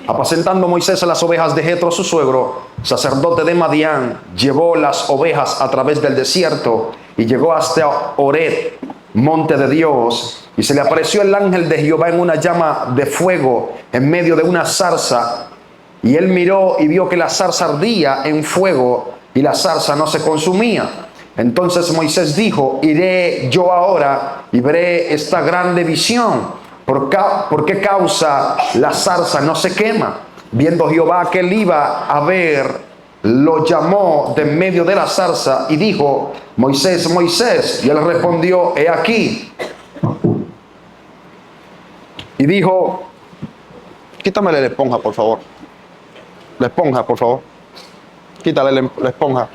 Apacentando Moisés a las ovejas de Jetro, su suegro, sacerdote de Madián, llevó las ovejas a través del desierto y llegó hasta Horeb, monte de Dios, y se le apareció el ángel de Jehová en una llama de fuego en medio de una zarza. Y él miró y vio que la zarza ardía en fuego y la zarza no se consumía. Entonces Moisés dijo: iré yo ahora y veré esta grande visión. ¿Por qué causa la zarza no se quema? Viendo Jehová que él iba a ver, lo llamó de en medio de la zarza y dijo: Moisés, Moisés. Y él respondió: he aquí. Y dijo: quítame la esponja, por favor. La esponja, por favor. Quítale la esponja.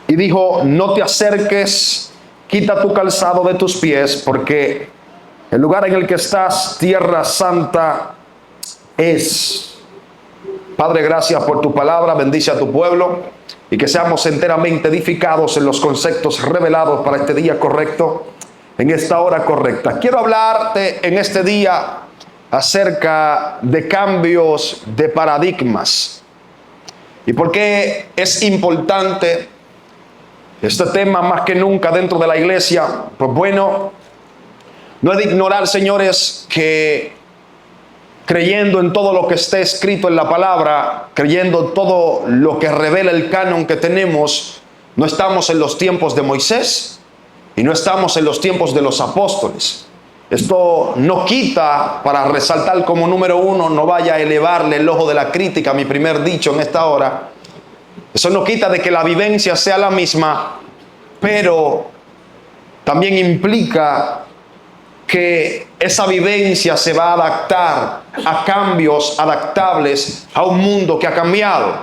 Y dijo: no te acerques, quita tu calzado de tus pies, porque el lugar en el que estás, tierra santa es. Padre, gracias por tu palabra, bendice a tu pueblo y que seamos enteramente edificados en los conceptos revelados para este día correcto, en esta hora correcta. Quiero hablarte en este día acerca de cambios de paradigmas y por qué es importante este tema más que nunca dentro de la iglesia. Pues bueno, no he de ignorar, señores, que creyendo en todo lo que esté escrito en la palabra, creyendo todo lo que revela el canon que tenemos, no estamos en los tiempos de Moisés y no estamos en los tiempos de los apóstoles. Esto no quita, para resaltar como número uno, no vaya a elevarle el ojo de la crítica a mi primer dicho en esta hora. Eso no quita de que la vivencia sea la misma, pero también implica que esa vivencia se va a adaptar a cambios adaptables a un mundo que ha cambiado.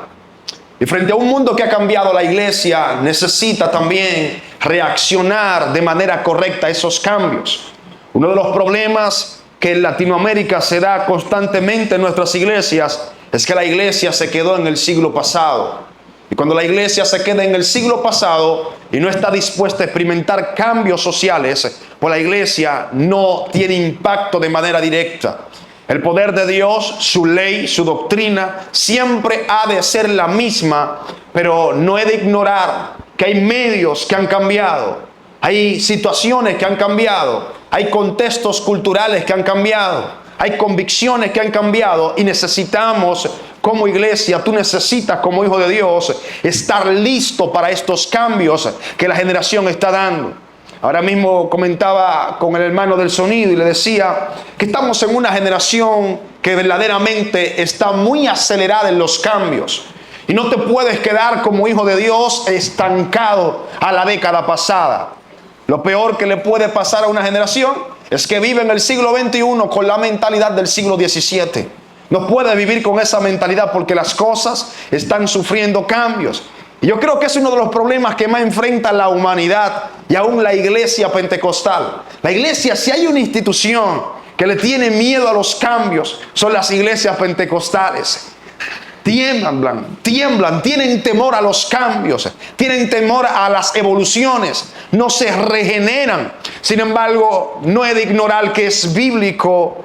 Y frente a un mundo que ha cambiado, la iglesia necesita también reaccionar de manera correcta a esos cambios. Uno de los problemas que en Latinoamérica se da constantemente en nuestras iglesias es que la iglesia se quedó en el siglo pasado. Y cuando la iglesia se queda en el siglo pasado y no está dispuesta a experimentar cambios sociales, pues la iglesia no tiene impacto de manera directa. El poder de Dios, su ley, su doctrina, siempre ha de ser la misma, pero no he de ignorar que hay medios que han cambiado, hay situaciones que han cambiado, hay contextos culturales que han cambiado, hay convicciones que han cambiado y necesitamos, como iglesia, tú necesitas como hijo de Dios estar listo para estos cambios que la generación está dando. Ahora mismo comentaba con el hermano del sonido y le decía que estamos en una generación que verdaderamente está muy acelerada en los cambios. Y no te puedes quedar como hijo de Dios estancado a la década pasada. Lo peor que le puede pasar a una generación es que vive en el siglo XXI con la mentalidad del siglo XVII. No puede vivir con esa mentalidad porque las cosas están sufriendo cambios. Y yo creo que es uno de los problemas que más enfrenta la humanidad y aún la iglesia pentecostal. La iglesia, si hay una institución que le tiene miedo a los cambios, son las iglesias pentecostales. Tiemblan, tienen temor a los cambios, tienen temor a las evoluciones, no se regeneran. Sin embargo, no he de ignorar que es bíblico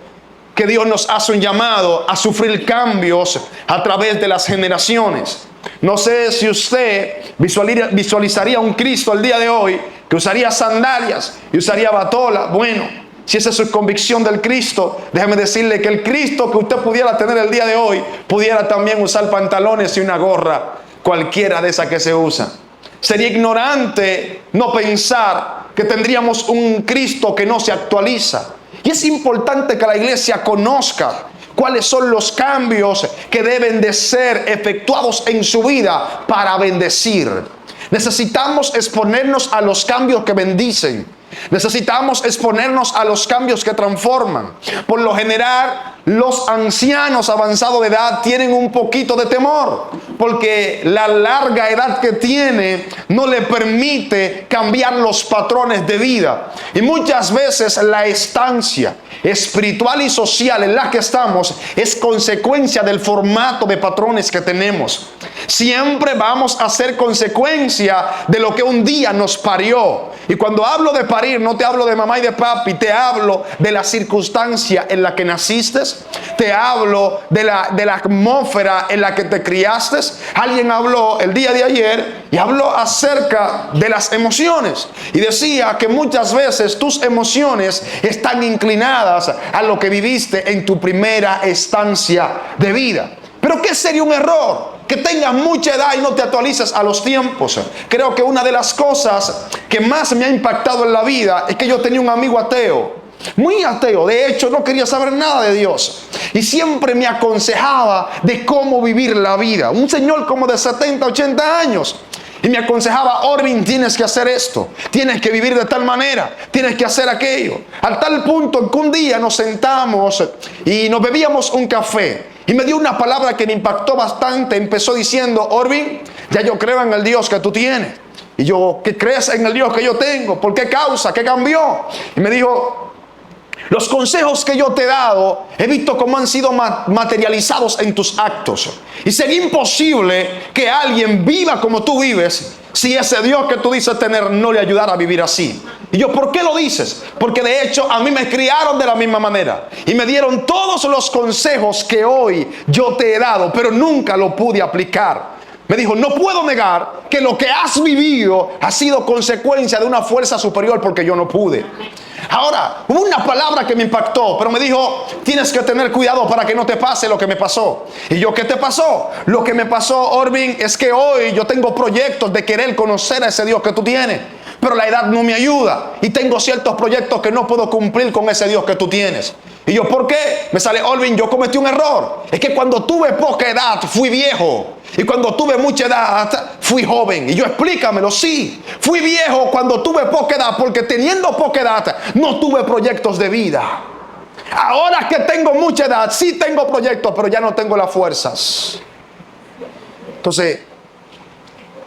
que Dios nos hace un llamado a sufrir cambios a través de las generaciones. No sé si usted visualizaría un Cristo el día de hoy que usaría sandalias y usaría batola. Bueno, si esa es su convicción del Cristo, déjeme decirle que el Cristo que usted pudiera tener el día de hoy pudiera también usar pantalones y una gorra, cualquiera de esas que se usan. Sería ignorante no pensar que tendríamos un Cristo que no se actualiza. Y es importante que la iglesia conozca cuáles son los cambios que deben de ser efectuados en su vida para bendecir. Necesitamos exponernos a los cambios que bendicen. Necesitamos exponernos a los cambios que transforman. Por lo general, los ancianos avanzados de edad tienen un poquito de temor, porque la larga edad que tiene no le permite cambiar los patrones de vida. Y muchas veces la estancia espiritual y social en la que estamos es consecuencia del formato de patrones que tenemos. Siempre vamos a ser consecuencia de lo que un día nos parió. Y cuando hablo de parir, ir, no te hablo de mamá y de papi, te hablo de la circunstancia en la que naciste, te hablo de la atmósfera en la que te criaste. Alguien habló el día de ayer y habló acerca de las emociones y decía que muchas veces tus emociones están inclinadas a lo que viviste en tu primera estancia de vida. Pero ¿qué sería un error? Que tengas mucha edad y no te actualices a los tiempos. Creo que una de las cosas que más me ha impactado en la vida es que yo tenía un amigo ateo, muy ateo. De hecho, no quería saber nada de Dios y siempre me aconsejaba de cómo vivir la vida. Un señor como de 70, 80 años. Y me aconsejaba: Orvin, tienes que hacer esto, tienes que vivir de tal manera, tienes que hacer aquello. Al tal punto que un día nos sentamos y nos bebíamos un café. Y me dio una palabra que me impactó bastante. Empezó diciendo: Orvin, ya yo creo en el Dios que tú tienes. Y yo: ¿qué crees en el Dios que yo tengo? ¿Por qué causa? ¿Qué cambió? Y me dijo: los consejos que yo te he dado, he visto cómo han sido materializados en tus actos. Y sería imposible que alguien viva como tú vives si ese Dios que tú dices tener no le ayudara a vivir así. Y yo: ¿por qué lo dices? Porque de hecho a mí me criaron de la misma manera y me dieron todos los consejos que hoy yo te he dado, pero nunca lo pude aplicar. Me dijo: no puedo negar que lo que has vivido ha sido consecuencia de una fuerza superior, porque yo no pude. Ahora, hubo una palabra que me impactó, pero me dijo: tienes que tener cuidado para que no te pase lo que me pasó. Y yo: ¿qué te pasó? Lo que me pasó, Orvin, es que hoy yo tengo proyectos de querer conocer a ese Dios que tú tienes, pero la edad no me ayuda y tengo ciertos proyectos que no puedo cumplir con ese Dios que tú tienes. Y yo: ¿por qué? Me sale: Orvin, yo cometí un error. Es que cuando tuve poca edad fui viejo, y cuando tuve mucha edad fui joven. Y yo: explícamelo. Sí, fui viejo cuando tuve poca edad, porque teniendo poca edad no tuve proyectos de vida. Ahora que tengo mucha edad, sí tengo proyectos, pero ya no tengo las fuerzas. Entonces,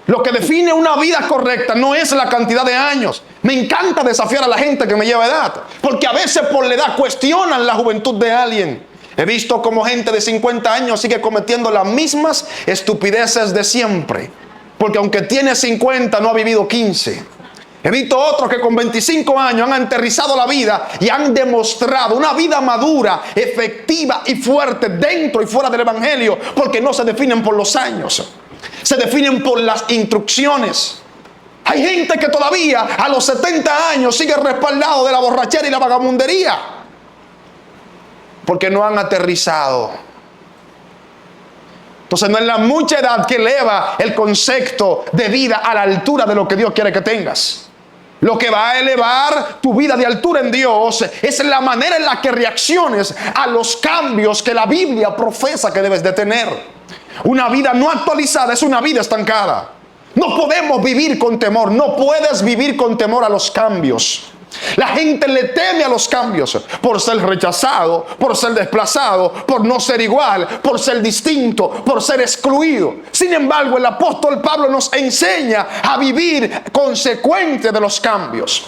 lo que define una vida correcta no es la cantidad de años. Me encanta desafiar a la gente que me lleva edad, porque a veces por la edad cuestionan la juventud de alguien. He visto como gente de 50 años sigue cometiendo las mismas estupideces de siempre, porque aunque tiene 50 no ha vivido 15. He visto otros que con 25 años han aterrizado la vida y han demostrado una vida madura, efectiva y fuerte dentro y fuera del evangelio, porque no se definen por los años, se definen por las instrucciones. Hay gente que todavía a los 70 años sigue respaldado de la borrachera y la vagabundería, porque no han aterrizado. Entonces no es la mucha edad que eleva el concepto de vida a la altura de lo que Dios quiere que tengas. Lo que va a elevar tu vida de altura en Dios es la manera en la que reacciones a los cambios que la Biblia profesa que debes de tener. Una vida no actualizada es una vida estancada. No podemos vivir con temor. No puedes vivir con temor a los cambios. La gente le teme a los cambios por ser rechazado, por ser desplazado, por no ser igual, por ser distinto, por ser excluido. Sin embargo, el apóstol Pablo nos enseña a vivir consecuente de los cambios.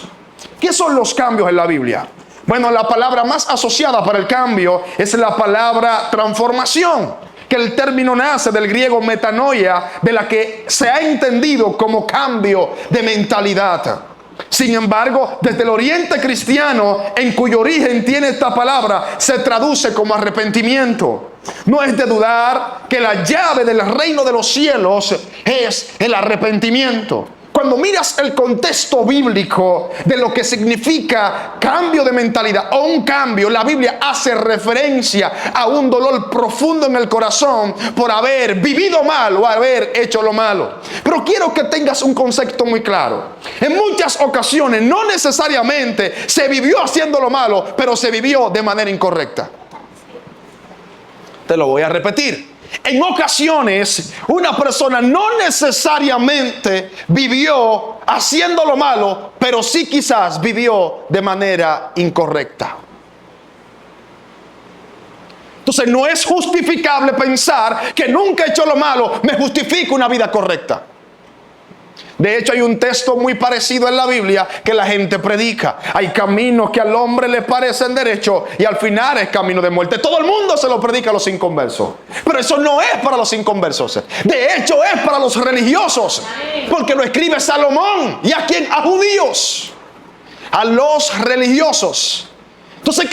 ¿Qué son los cambios en la Biblia? Bueno, la palabra más asociada para el cambio es la palabra transformación, que el término nace del griego metanoia, de la que se ha entendido como cambio de mentalidad. Sin embargo, desde el oriente cristiano, en cuyo origen tiene esta palabra, se traduce como arrepentimiento. No es de dudar que la llave del reino de los cielos es el arrepentimiento. Cuando miras el contexto bíblico de lo que significa cambio de mentalidad o un cambio, la Biblia hace referencia a un dolor profundo en el corazón por haber vivido mal o haber hecho lo malo. Pero quiero que tengas un concepto muy claro. En muchas ocasiones no necesariamente se vivió haciendo lo malo, pero se vivió de manera incorrecta. Te lo voy a repetir. En ocasiones, una persona no necesariamente vivió haciendo lo malo, pero sí quizás vivió de manera incorrecta. Entonces, no es justificable pensar que nunca he hecho lo malo, me justifica una vida correcta. De hecho, hay un texto muy parecido en la Biblia que la gente predica. Hay caminos que al hombre le parecen derechos y al final es camino de muerte. Todo el mundo se lo predica a los inconversos. Pero eso no es para los inconversos. De hecho, es para los religiosos. Porque lo escribe Salomón. ¿Y a quién? A judíos. a los religiosos. Entonces,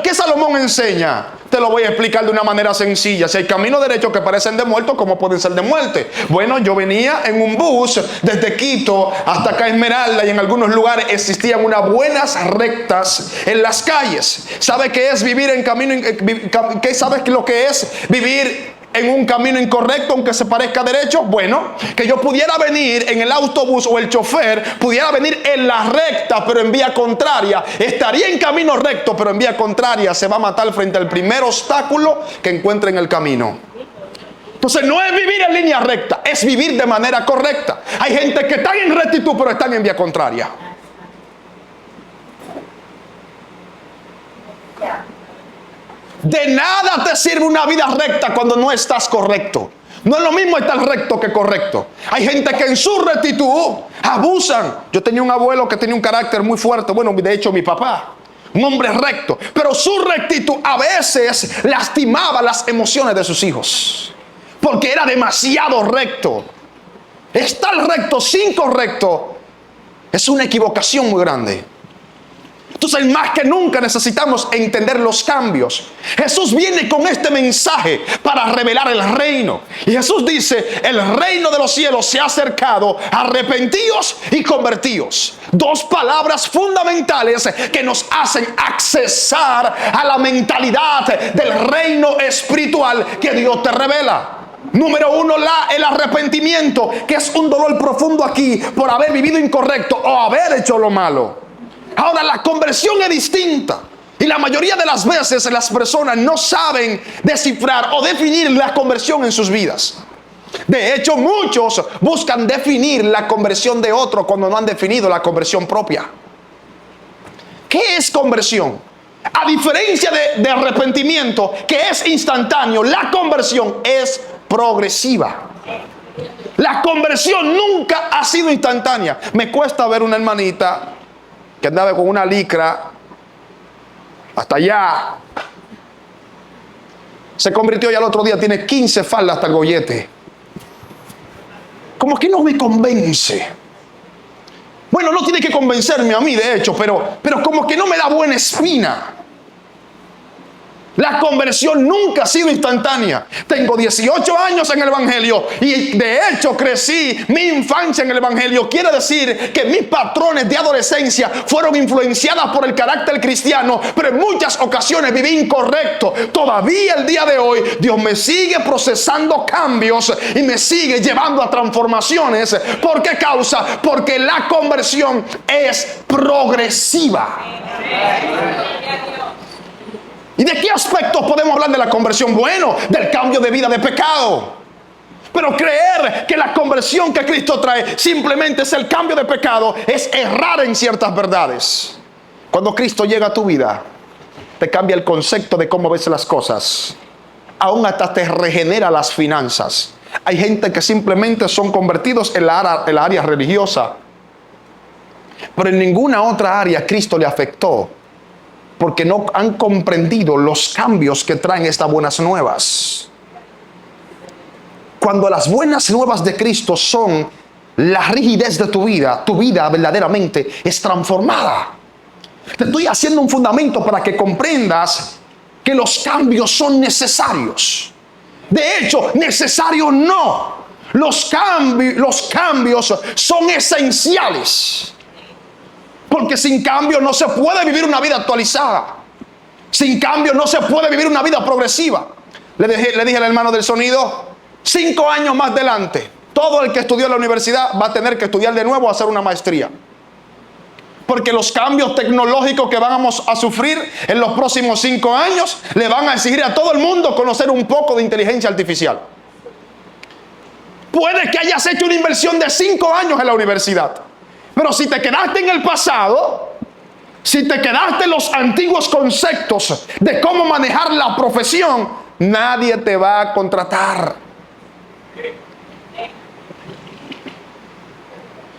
¿qué Salomón enseña? Te lo voy a explicar de una manera sencilla. Si hay caminos derechos que parecen de muerto, ¿cómo pueden ser de muerte? Bueno, yo venía en un bus desde Quito hasta acá Esmeralda, y en algunos lugares existían unas buenas rectas en las calles. ¿Sabe qué es vivir en camino? ¿Sabes lo que es vivir en un camino incorrecto, aunque se parezca derecho? Bueno, que yo pudiera venir en el autobús, o el chofer pudiera venir en la recta pero en vía contraria, estaría en camino recto pero en vía contraria, se va a matar frente al primer obstáculo que encuentre en el camino. Entonces no es vivir en línea recta, es vivir de manera correcta. Hay gente que está en rectitud pero están en vía contraria. De nada te sirve una vida recta cuando no estás correcto. No es lo mismo estar recto que correcto. Hay gente que en su rectitud abusan. Yo tenía un abuelo que tenía un carácter muy fuerte. Bueno, de hecho mi papá, un hombre recto. Pero su rectitud a veces lastimaba las emociones de sus hijos, porque era demasiado recto. Estar recto sin correcto es una equivocación muy grande. Entonces, más que nunca necesitamos entender los cambios. Jesús viene con este mensaje para revelar el reino. Y Jesús dice: el reino de los cielos se ha acercado, arrepentíos y convertíos. Dos palabras fundamentales que nos hacen accesar a la mentalidad del reino espiritual que Dios te revela. Número uno, el arrepentimiento, que es un dolor profundo aquí por haber vivido incorrecto o haber hecho lo malo. Ahora, la conversión es distinta, y la mayoría de las veces las personas no saben descifrar o definir la conversión en sus vidas. De hecho, muchos buscan definir la conversión de otro cuando no han definido la conversión propia. ¿Qué es conversión? A diferencia de arrepentimiento, que es instantáneo, la conversión es progresiva. La conversión nunca ha sido instantánea. Me cuesta ver una hermanita que andaba con una licra hasta allá, se convirtió, ya el otro día tiene 15 faldas hasta el gollete. Como que no me convence. Bueno, no tiene que convencerme a mí, de hecho, pero como que no me da buena espina. La conversión nunca ha sido instantánea. Tengo 18 años en el Evangelio y de hecho crecí mi infancia en el Evangelio. Quiere decir que mis patrones de adolescencia fueron influenciadas por el carácter cristiano, pero en muchas ocasiones viví incorrecto. Todavía el día de hoy Dios me sigue procesando cambios y me sigue llevando a transformaciones. ¿Por qué causa? Porque la conversión es progresiva. ¿Y de qué aspectos podemos hablar de la conversión? Bueno, del cambio de vida de pecado. Pero creer que la conversión que Cristo trae simplemente es el cambio de pecado es errar en ciertas verdades. Cuando Cristo llega a tu vida, te cambia el concepto de cómo ves las cosas. Aún hasta te regenera las finanzas. Hay gente que simplemente son convertidos en la área religiosa, pero en ninguna otra área Cristo le afectó, porque no han comprendido los cambios que traen estas buenas nuevas. Cuando las buenas nuevas de Cristo son la rigidez de tu vida verdaderamente es transformada. Te estoy haciendo un fundamento para que comprendas que los cambios son necesarios. De hecho, necesarios no. Los cambios son esenciales. Porque sin cambio no se puede vivir una vida actualizada. Sin cambio no se puede vivir una vida progresiva. Le dije al hermano del sonido, 5 años más adelante, todo el que estudió en la universidad va a tener que estudiar de nuevo, hacer una maestría. Porque los cambios tecnológicos que vamos a sufrir en los próximos 5 años le van a exigir a todo el mundo conocer un poco de inteligencia artificial. Puede que hayas hecho una inversión de 5 años en la universidad, pero si te quedaste en el pasado, si te quedaste en los antiguos conceptos de cómo manejar la profesión, nadie te va a contratar.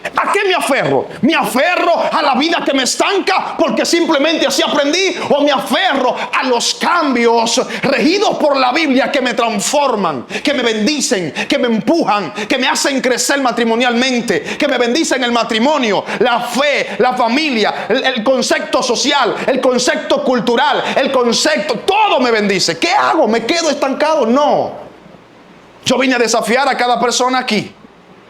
¿A qué me aferro? ¿Me aferro a la vida que me estanca porque simplemente así aprendí? ¿O me aferro a los cambios regidos por la Biblia que me transforman, que me bendicen, que me empujan, que me hacen crecer matrimonialmente, que me bendicen el matrimonio, la fe, la familia, el concepto social, el concepto cultural, el concepto, todo me bendice? ¿Qué hago? ¿Me quedo estancado? No. Yo vine a desafiar a cada persona aquí.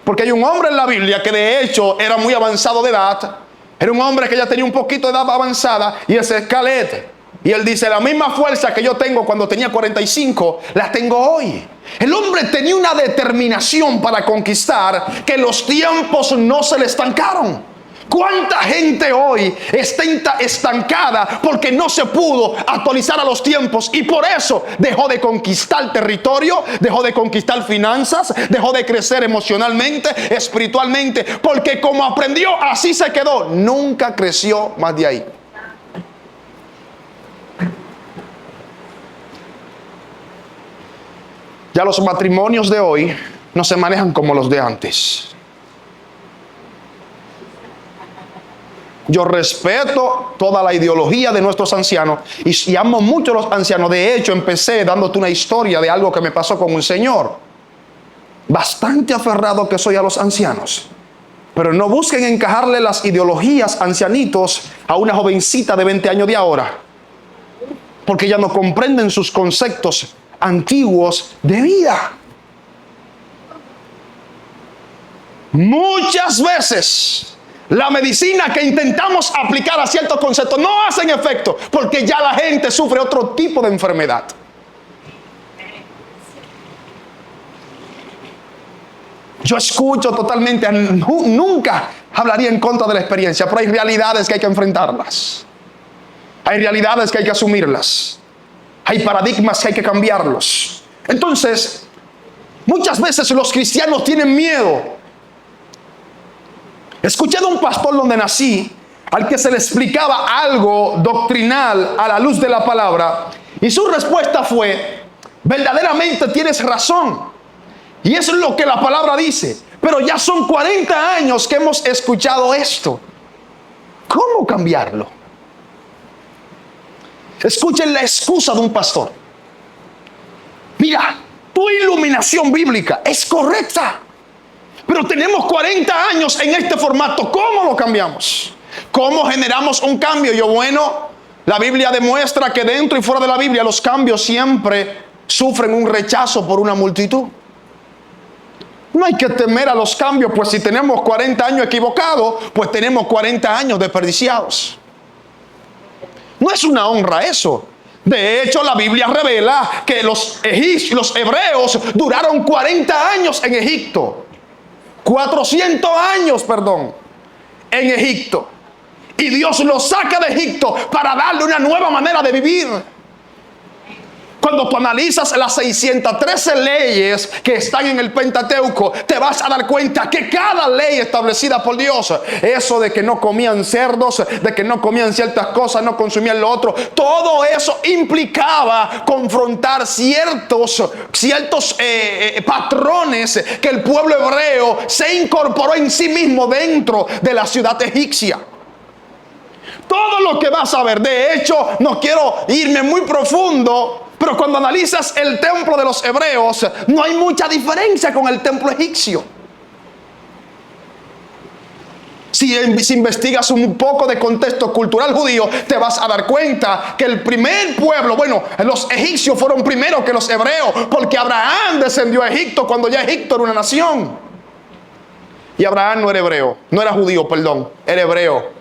Porque hay un hombre en la Biblia que de hecho era muy avanzado de edad. Era un hombre que ya tenía un poquito de edad avanzada. Y ese es Caleb. Y él dice, la misma fuerza que yo tengo cuando tenía 45, la tengo hoy. El hombre tenía una determinación para conquistar que los tiempos no se le estancaron. ¿Cuánta gente hoy está estancada porque no se pudo actualizar a los tiempos y por eso dejó de conquistar territorio, dejó de conquistar finanzas, dejó de crecer emocionalmente, espiritualmente, porque como aprendió así se quedó, nunca creció más de ahí? Ya los matrimonios de hoy no se manejan como los de antes. Yo respeto toda la ideología de nuestros ancianos y amo mucho a los ancianos. De hecho, empecé dándote una historia de algo que me pasó con un señor. Bastante aferrado que soy a los ancianos. Pero no busquen encajarle las ideologías ancianitos a una jovencita de 20 años de ahora. Porque ya no comprenden sus conceptos antiguos de vida. Muchas veces la medicina que intentamos aplicar a ciertos conceptos no hacen efecto porque ya la gente sufre otro tipo de enfermedad. Yo escucho totalmente, nunca hablaría en contra de la experiencia, pero hay realidades que hay que enfrentarlas. Hay realidades que hay que asumirlas. Hay paradigmas que hay que cambiarlos. Entonces, muchas veces los cristianos tienen miedo. Escuché de un pastor donde nací, al que se le explicaba algo doctrinal a la luz de la palabra, y su respuesta fue, verdaderamente tienes razón, y eso es lo que la palabra dice, pero ya son 40 años que hemos escuchado esto. ¿Cómo cambiarlo? Escuchen la excusa de un pastor. Mira, tu iluminación bíblica es correcta, pero tenemos 40 años en este formato. ¿Cómo lo cambiamos? ¿Cómo generamos un cambio? Bueno, la Biblia demuestra que dentro y fuera de la Biblia los cambios siempre sufren un rechazo por una multitud. No hay que temer a los cambios, pues si tenemos 40 años equivocados, pues tenemos 40 años desperdiciados. No es una honra eso. De hecho, la Biblia revela que los hebreos duraron 40 años en Egipto. 400 años, en Egipto. Y Dios los saca de Egipto para darle una nueva manera de vivir. Cuando tú analizas las 613 leyes que están en el Pentateuco, te vas a dar cuenta que cada ley establecida por Dios, eso de que no comían cerdos, de que no comían ciertas cosas, no consumían lo otro, todo eso implicaba confrontar ciertos patrones que el pueblo hebreo se incorporó en sí mismo dentro de la ciudad egipcia. Todo lo que vas a ver, de hecho, no quiero irme muy profundo, pero cuando analizas el templo de los hebreos, no hay mucha diferencia con el templo egipcio. Si investigas un poco de contexto cultural judío, te vas a dar cuenta que el primer pueblo, los egipcios fueron primero que los hebreos, porque Abraham descendió a Egipto cuando ya Egipto era una nación. Y Abraham no era hebreo, no era judío, era hebreo.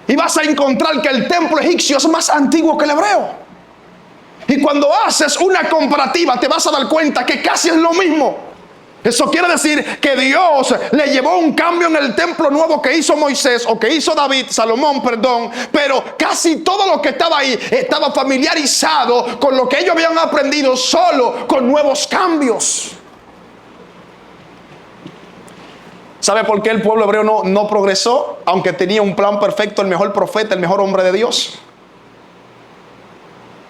Y vas a encontrar que el templo egipcio es más antiguo que el hebreo. Y cuando haces una comparativa te vas a dar cuenta que casi es lo mismo. Eso quiere decir que Dios le llevó un cambio en el templo nuevo que hizo Moisés, o que hizo Salomón, pero casi todo lo que estaba ahí estaba familiarizado con lo que ellos habían aprendido, solo con nuevos cambios. ¿Sabe por qué el pueblo hebreo no progresó? Aunque tenía un plan perfecto, el mejor profeta, el mejor hombre de Dios.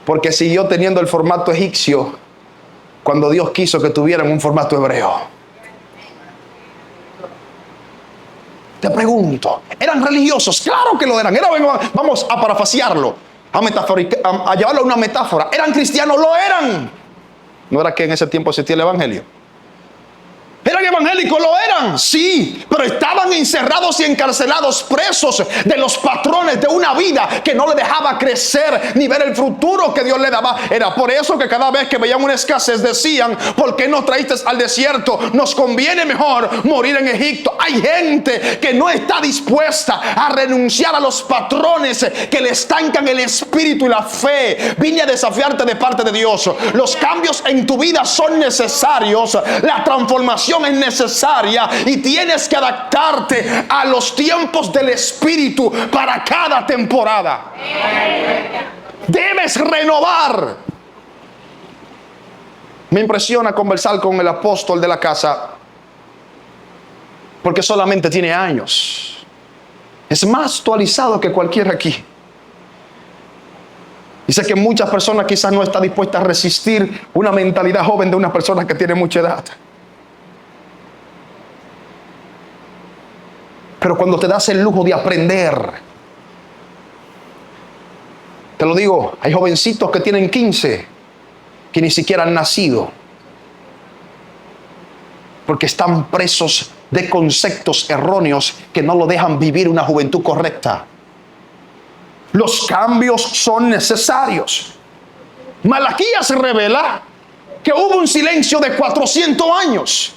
Porque siguió teniendo el formato egipcio cuando Dios quiso que tuvieran un formato hebreo. Te pregunto, ¿eran religiosos? Claro que lo eran. Vamos a parafrasearlo, a llevarlo a una metáfora. ¿Eran cristianos? Lo eran. ¿No era que en ese tiempo existía el evangelio? ¿Eran evangélicos? Lo eran, sí, pero estaban encerrados y encarcelados, presos de los patrones de una vida que no le dejaba crecer ni ver el futuro que Dios le daba. Era por eso que cada vez que veían una escasez decían: ¿por qué nos traíste al desierto? Nos conviene mejor morir en Egipto. Hay gente que no está dispuesta a renunciar a los patrones que le estancan el espíritu y la fe. Vine a desafiarte de parte de Dios. Los cambios en tu vida son necesarios. La transformación es necesaria y tienes que adaptarte a los tiempos del Espíritu para cada temporada. Debes renovar. Me impresiona conversar con el apóstol de la casa, porque solamente tiene años. Es más actualizado que cualquiera aquí. Dice que muchas personas quizás no están dispuestas a resistir una mentalidad joven de una persona que tiene mucha edad. Pero cuando te das el lujo de aprender, te lo digo, hay jovencitos que tienen 15 que ni siquiera han nacido, porque están presos de conceptos erróneos que no lo dejan vivir una juventud correcta. Los cambios son necesarios. Malaquías revela que hubo un silencio de 400 años.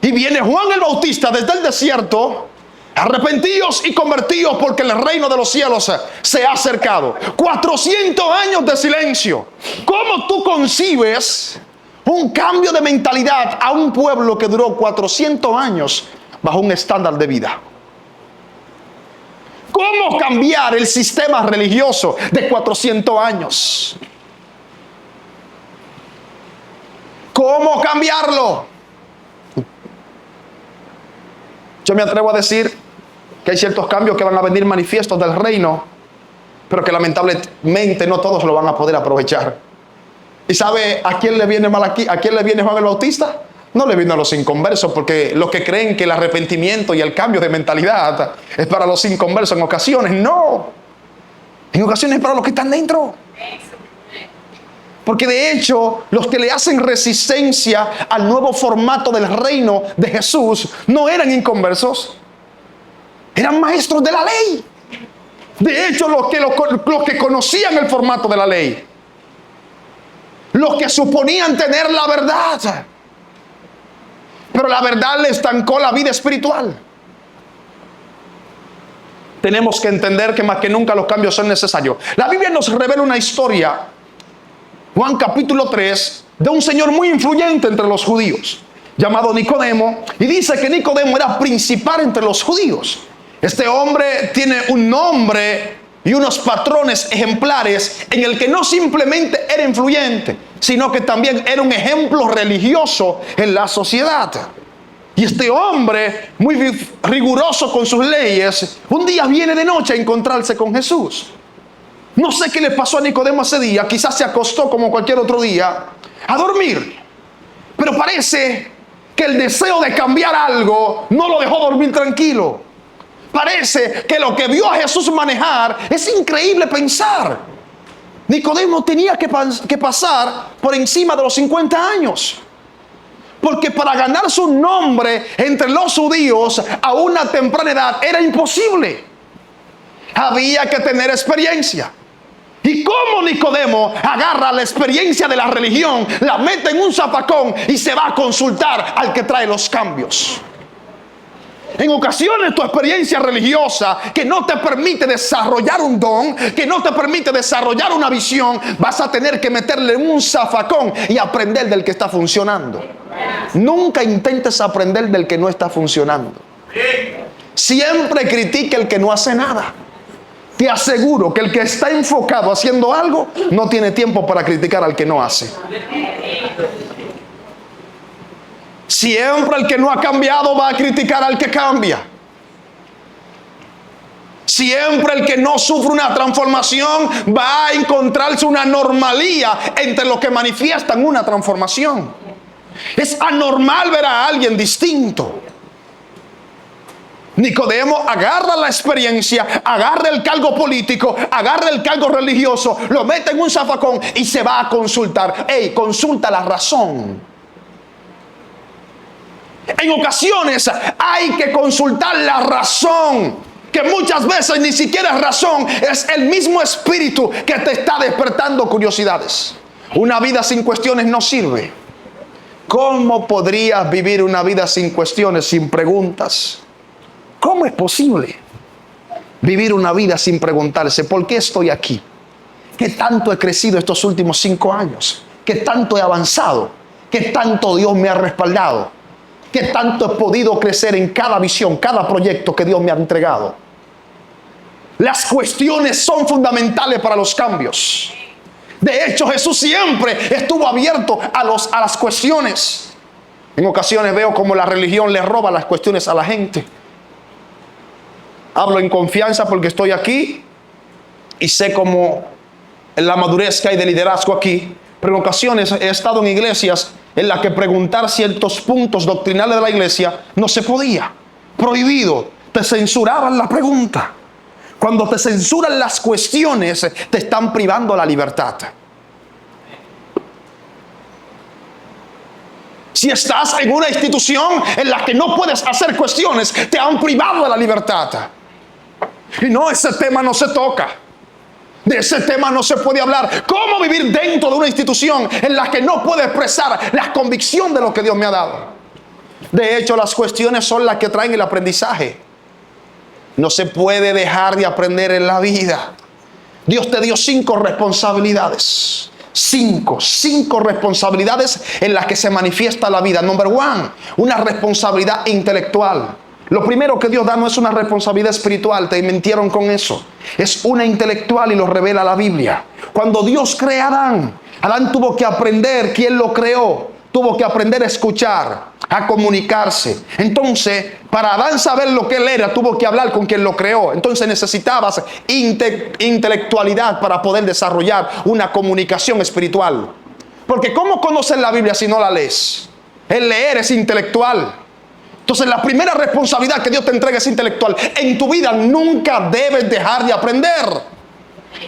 Y viene Juan el Bautista desde el desierto: arrepentíos y convertíos, porque el reino de los cielos se ha acercado. 400 años de silencio. ¿Cómo tú concibes un cambio de mentalidad a un pueblo que duró 400 años bajo un estándar de vida? ¿Cómo cambiar el sistema religioso de 400 años? ¿Cómo cambiarlo? Yo me atrevo a decir que hay ciertos cambios que van a venir manifiestos del reino, pero que lamentablemente no todos lo van a poder aprovechar. ¿Y sabe a quién le viene a quién le viene Juan el Bautista? No le vino a los inconversos, porque los que creen que el arrepentimiento y el cambio de mentalidad es para los inconversos en ocasiones. No, en ocasiones es para los que están dentro. Porque de hecho, los que le hacen resistencia al nuevo formato del reino de Jesús no eran inconversos, eran maestros de la ley. De hecho, los que conocían el formato de la ley, los que suponían tener la verdad, pero la verdad le estancó la vida espiritual. Tenemos que entender que más que nunca los cambios son necesarios. La Biblia nos revela una historia, Juan capítulo 3, de un señor muy influyente entre los judíos, llamado Nicodemo, y dice que Nicodemo era principal entre los judíos. Este hombre tiene un nombre y unos patrones ejemplares en el que no simplemente era influyente, sino que también era un ejemplo religioso en la sociedad. Y este hombre, muy riguroso con sus leyes, un día viene de noche a encontrarse con Jesús. No sé qué le pasó a Nicodemo ese día, quizás se acostó como cualquier otro día a dormir, pero parece que el deseo de cambiar algo no lo dejó dormir tranquilo. Parece que lo que vio a Jesús manejar es increíble pensar. Nicodemo tenía que pasar por encima de los 50 años. Porque para ganarse un nombre entre los judíos a una temprana edad era imposible. Había que tener experiencia. ¿Y cómo Nicodemo agarra la experiencia de la religión, la mete en un zafacón y se va a consultar al que trae los cambios? En ocasiones tu experiencia religiosa, que no te permite desarrollar un don, que no te permite desarrollar una visión, vas a tener que meterle un zafacón y aprender del que está funcionando. Nunca intentes aprender del que no está funcionando. Siempre critique el que no hace nada. Te aseguro que el que está enfocado haciendo algo no tiene tiempo para criticar al que no hace. Siempre el que no ha cambiado va a criticar al que cambia. Siempre el que no sufre una transformación va a encontrarse una anomalía entre los que manifiestan una transformación. Es anormal ver a alguien distinto. Nicodemo agarra la experiencia, agarra el cargo político, agarra el cargo religioso, lo mete en un zafacón y se va a consultar. Consulta la razón. En ocasiones hay que consultar la razón, que muchas veces ni siquiera es razón, es el mismo espíritu que te está despertando curiosidades. Una vida sin cuestiones no sirve. ¿Cómo podrías vivir una vida sin cuestiones, sin preguntas? ¿Cómo es posible vivir una vida sin preguntarse por qué estoy aquí? ¿Qué tanto he crecido estos últimos 5 años? ¿Qué tanto he avanzado? ¿Qué tanto Dios me ha respaldado? ¿Qué tanto he podido crecer en cada visión, cada proyecto que Dios me ha entregado? Las cuestiones son fundamentales para los cambios. De hecho, Jesús siempre estuvo abierto a las cuestiones. En ocasiones veo como la religión le roba las cuestiones a la gente. Hablo en confianza porque estoy aquí y sé cómo la madurez que hay de liderazgo aquí. Pero en ocasiones he estado en iglesias en las que preguntar ciertos puntos doctrinales de la iglesia no se podía. Prohibido. Te censuraban la pregunta. Cuando te censuran las cuestiones, te están privando la libertad. Si estás en una institución en la que no puedes hacer cuestiones, te han privado de la libertad. Y no, ese tema no se toca. De ese tema no se puede hablar. ¿Cómo vivir dentro de una institución en la que no puedo expresar la convicción de lo que Dios me ha dado? De hecho, las cuestiones son las que traen el aprendizaje. No se puede dejar de aprender en la vida. Dios te dio 5 responsabilidades. 5 responsabilidades en las que se manifiesta la vida. Número 1, una responsabilidad intelectual. Lo primero que Dios da no es una responsabilidad espiritual, te mintieron con eso. Es una intelectual y lo revela la Biblia. Cuando Dios crea a Adán, Adán tuvo que aprender quién lo creó. Tuvo que aprender a escuchar, a comunicarse. Entonces, para Adán saber lo que él era, tuvo que hablar con quien lo creó. Entonces necesitabas intelectualidad para poder desarrollar una comunicación espiritual. Porque ¿cómo conoces la Biblia si no la lees? El leer es intelectual. Entonces la primera responsabilidad que Dios te entrega es intelectual. En tu vida nunca debes dejar de aprender.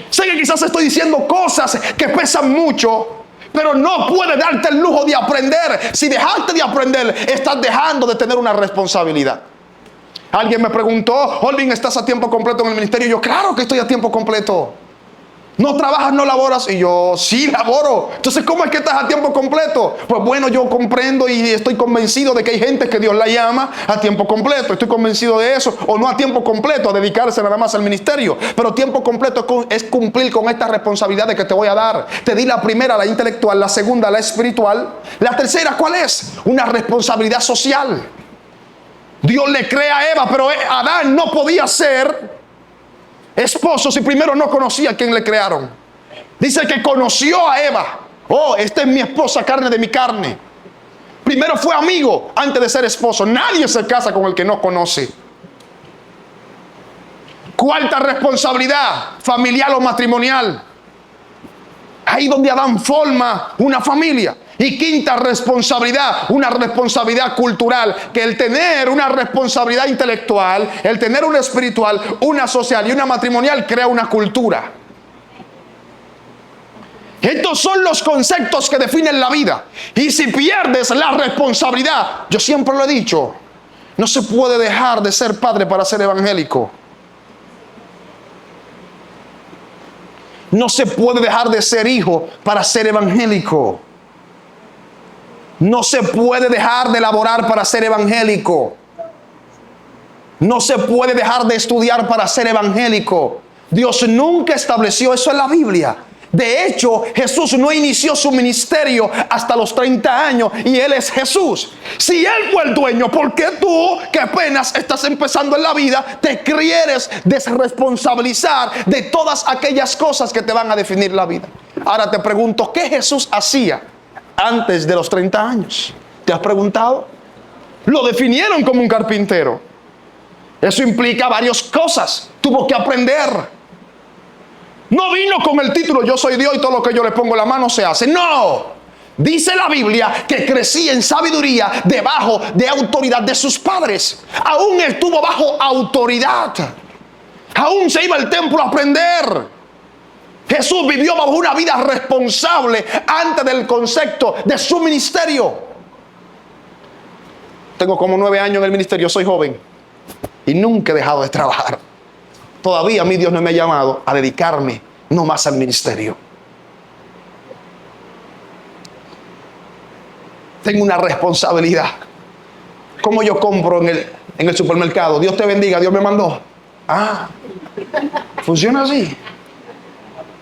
Sé que quizás estoy diciendo cosas que pesan mucho, pero no puedes darte el lujo de aprender. Si dejaste de aprender, estás dejando de tener una responsabilidad. Alguien me preguntó, Olvin, ¿estás a tiempo completo en el ministerio? Y yo, claro que estoy a tiempo completo. ¿No trabajas, no laboras? Y yo, sí, laboro. Entonces, ¿cómo es que estás a tiempo completo? Pues bueno, yo comprendo y estoy convencido de que hay gente que Dios la llama a tiempo completo. Estoy convencido de eso. O no a tiempo completo, a dedicarse nada más al ministerio. Pero tiempo completo es cumplir con estas responsabilidades que te voy a dar. Te di la primera, la intelectual, la segunda, la espiritual. La tercera, ¿cuál es? Una responsabilidad social. Dios le crea a Eva, pero Adán no podía ser esposo si primero no conocía a quien le crearon. Dice que conoció a Eva. Oh, esta es mi esposa, carne de mi carne. Primero fue amigo antes de ser esposo. Nadie se casa con el que no conoce. Cuarta responsabilidad, familiar o matrimonial. Ahí donde Adán forma una familia. Y quinta responsabilidad, una responsabilidad cultural, que el tener una responsabilidad intelectual, el tener una espiritual, una social y una matrimonial crea una cultura. Estos son los conceptos que definen la vida. Y si pierdes la responsabilidad, yo siempre lo he dicho, no se puede dejar de ser padre para ser evangélico. No se puede dejar de ser hijo para ser evangélico. No se puede dejar de laborar para ser evangélico. No se puede dejar de estudiar para ser evangélico. Dios nunca estableció eso en la Biblia. De hecho, Jesús no inició su ministerio hasta los 30 años y Él es Jesús. Si Él fue el dueño, ¿por qué tú, que apenas estás empezando en la vida, te quieres desresponsabilizar de todas aquellas cosas que te van a definir la vida? Ahora te pregunto, ¿qué Jesús hacía antes de los 30 años? ¿Te has preguntado? Lo definieron como un carpintero. Eso implica varias cosas. Tuvo que aprender. No vino con el título, yo soy Dios y todo lo que yo le pongo la mano se hace. No. Dice la Biblia que crecía en sabiduría debajo de autoridad de sus padres. Aún estuvo bajo autoridad. Aún se iba al templo a aprender. Jesús vivió bajo una vida responsable antes del concepto de su ministerio. Tengo como 9 años en el ministerio, soy joven y nunca he dejado de trabajar. Todavía a mí Dios no me ha llamado a dedicarme no más al ministerio. Tengo una responsabilidad. ¿Cómo yo compro en el supermercado? Dios te bendiga, Dios me mandó. Ah, funciona así.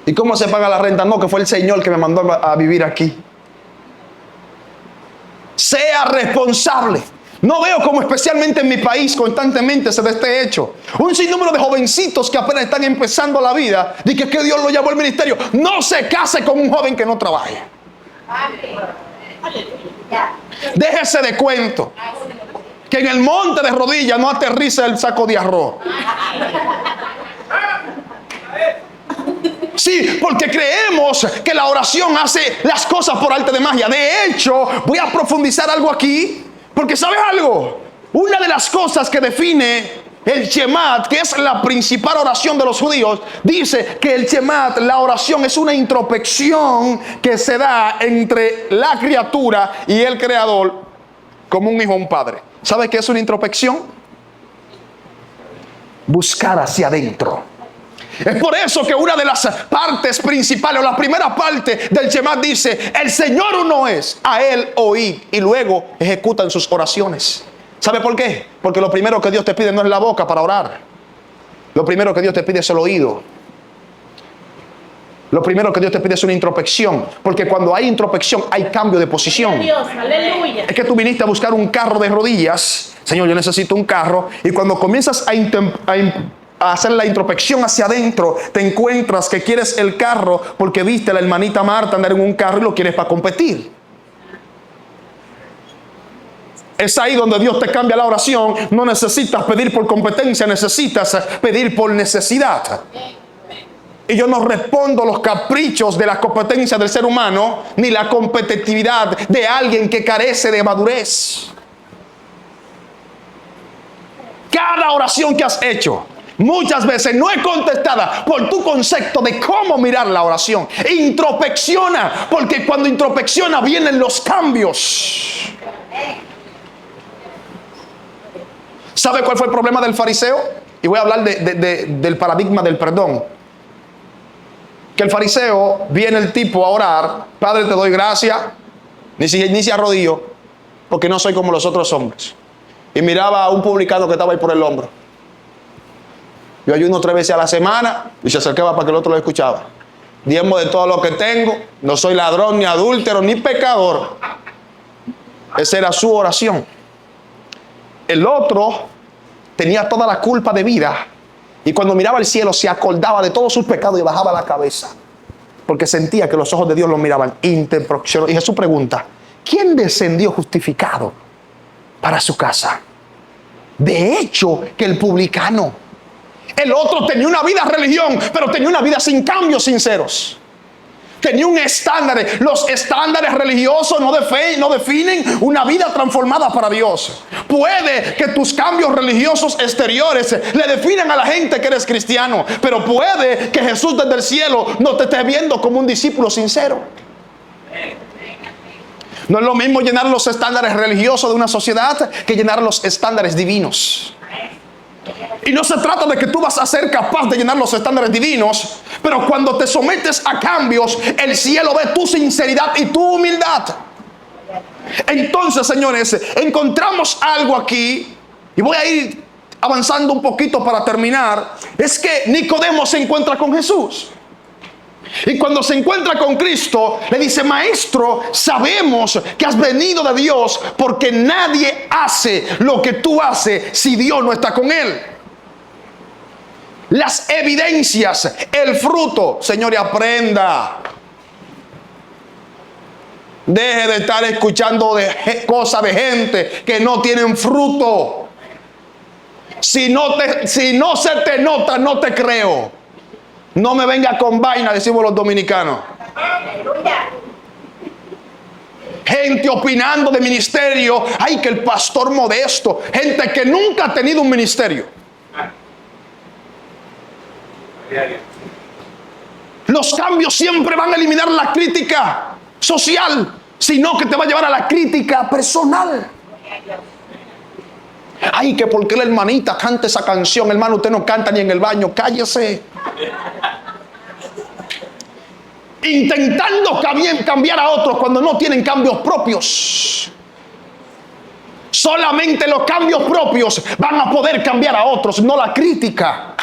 ¿Y cómo se paga la renta? No, que fue el Señor que me mandó a vivir aquí. Sea responsable. No veo como especialmente en mi país constantemente se da este hecho. Un sinnúmero de jovencitos que apenas están empezando la vida, dicen que Dios lo llamó al ministerio. No se case con un joven que no trabaje. Déjese de cuento. Que en el monte de rodillas no aterriza el saco de arroz. Sí, porque creemos que la oración hace las cosas por arte de magia. De hecho, voy a profundizar algo aquí, porque ¿sabes algo? Una de las cosas que define el Shemat, que es la principal oración de los judíos, dice que el Shemat, la oración, es una introspección que se da entre la criatura y el Creador, como un hijo o un padre. ¿Sabes qué es una introspección? Buscar hacia adentro. Es por eso que una de las partes principales, o la primera parte del Shemat dice: el Señor uno es, a Él oíd, y luego ejecutan sus oraciones. ¿Sabe por qué? Porque lo primero que Dios te pide no es la boca para orar. Lo primero que Dios te pide es el oído. Lo primero que Dios te pide es una introspección, porque cuando hay introspección hay cambio de posición. Dios, aleluya. Es que tú viniste a buscar un carro de rodillas. Señor, yo necesito un carro. Y cuando comienzas a hacer la introspección hacia adentro, te encuentras que quieres el carro porque viste a la hermanita Marta andar en un carro y lo quieres para competir. Es ahí donde Dios te cambia la oración. No necesitas pedir por competencia, necesitas pedir por necesidad. Y yo no respondo los caprichos de la competencia del ser humano, ni la competitividad de alguien que carece de madurez. Cada oración que has hecho muchas veces no es contestada por tu concepto de cómo mirar la oración. Introspecciona, porque cuando introspecciona vienen los cambios. ¿Sabe cuál fue el problema del fariseo? Y voy a hablar del paradigma del perdón. Que el fariseo, viene el tipo a orar: Padre, te doy gracias, ni se arrodilló, porque no soy como los otros hombres. Y miraba a un publicano que estaba ahí por el hombro. Yo ayuno 3 veces a la semana, y se acercaba para que el otro lo escuchaba. Diezmo de todo lo que tengo, no soy ladrón, ni adúltero, ni pecador. Esa era su oración. El otro tenía toda la culpa de vida, y cuando miraba al cielo se acordaba de todos sus pecados y bajaba la cabeza, porque sentía que los ojos de Dios lo miraban. Y Jesús pregunta: ¿quién descendió justificado para su casa? De hecho, que el publicano. El otro tenía una vida de religión, pero tenía una vida sin cambios sinceros. Tenía un estándar. Los estándares religiosos no definen una vida transformada para Dios. Puede que tus cambios religiosos exteriores le definan a la gente que eres cristiano, pero puede que Jesús desde el cielo no te esté viendo como un discípulo sincero. No es lo mismo llenar los estándares religiosos de una sociedad que llenar los estándares divinos. Y no se trata de que tú vas a ser capaz de llenar los estándares divinos, pero cuando te sometes a cambios, el cielo ve tu sinceridad y tu humildad. Entonces, señores, encontramos algo aquí, y voy a ir avanzando un poquito para terminar. Es que Nicodemo se encuentra con Jesús. Y cuando se encuentra con Cristo, le dice: Maestro, sabemos que has venido de Dios, porque nadie hace lo que tú haces si Dios no está con él. Las evidencias, el fruto. Señores, aprenda. Deje de estar escuchando cosas de gente que no tienen fruto. Si no se te nota, no te creo. No me venga con vaina, decimos los dominicanos. gente opinando de ministerio. Ay, que el pastor modesto. Gente que nunca ha tenido un ministerio. Los cambios siempre van a eliminar la crítica social, sino que te va a llevar a la crítica personal. Ay, que porque la hermanita canta esa canción. Hermano, usted no canta ni en el baño. Cállese. Intentando cambiar a otros cuando no tienen cambios propios. Solamente los cambios propios van a poder cambiar a otros, no la crítica.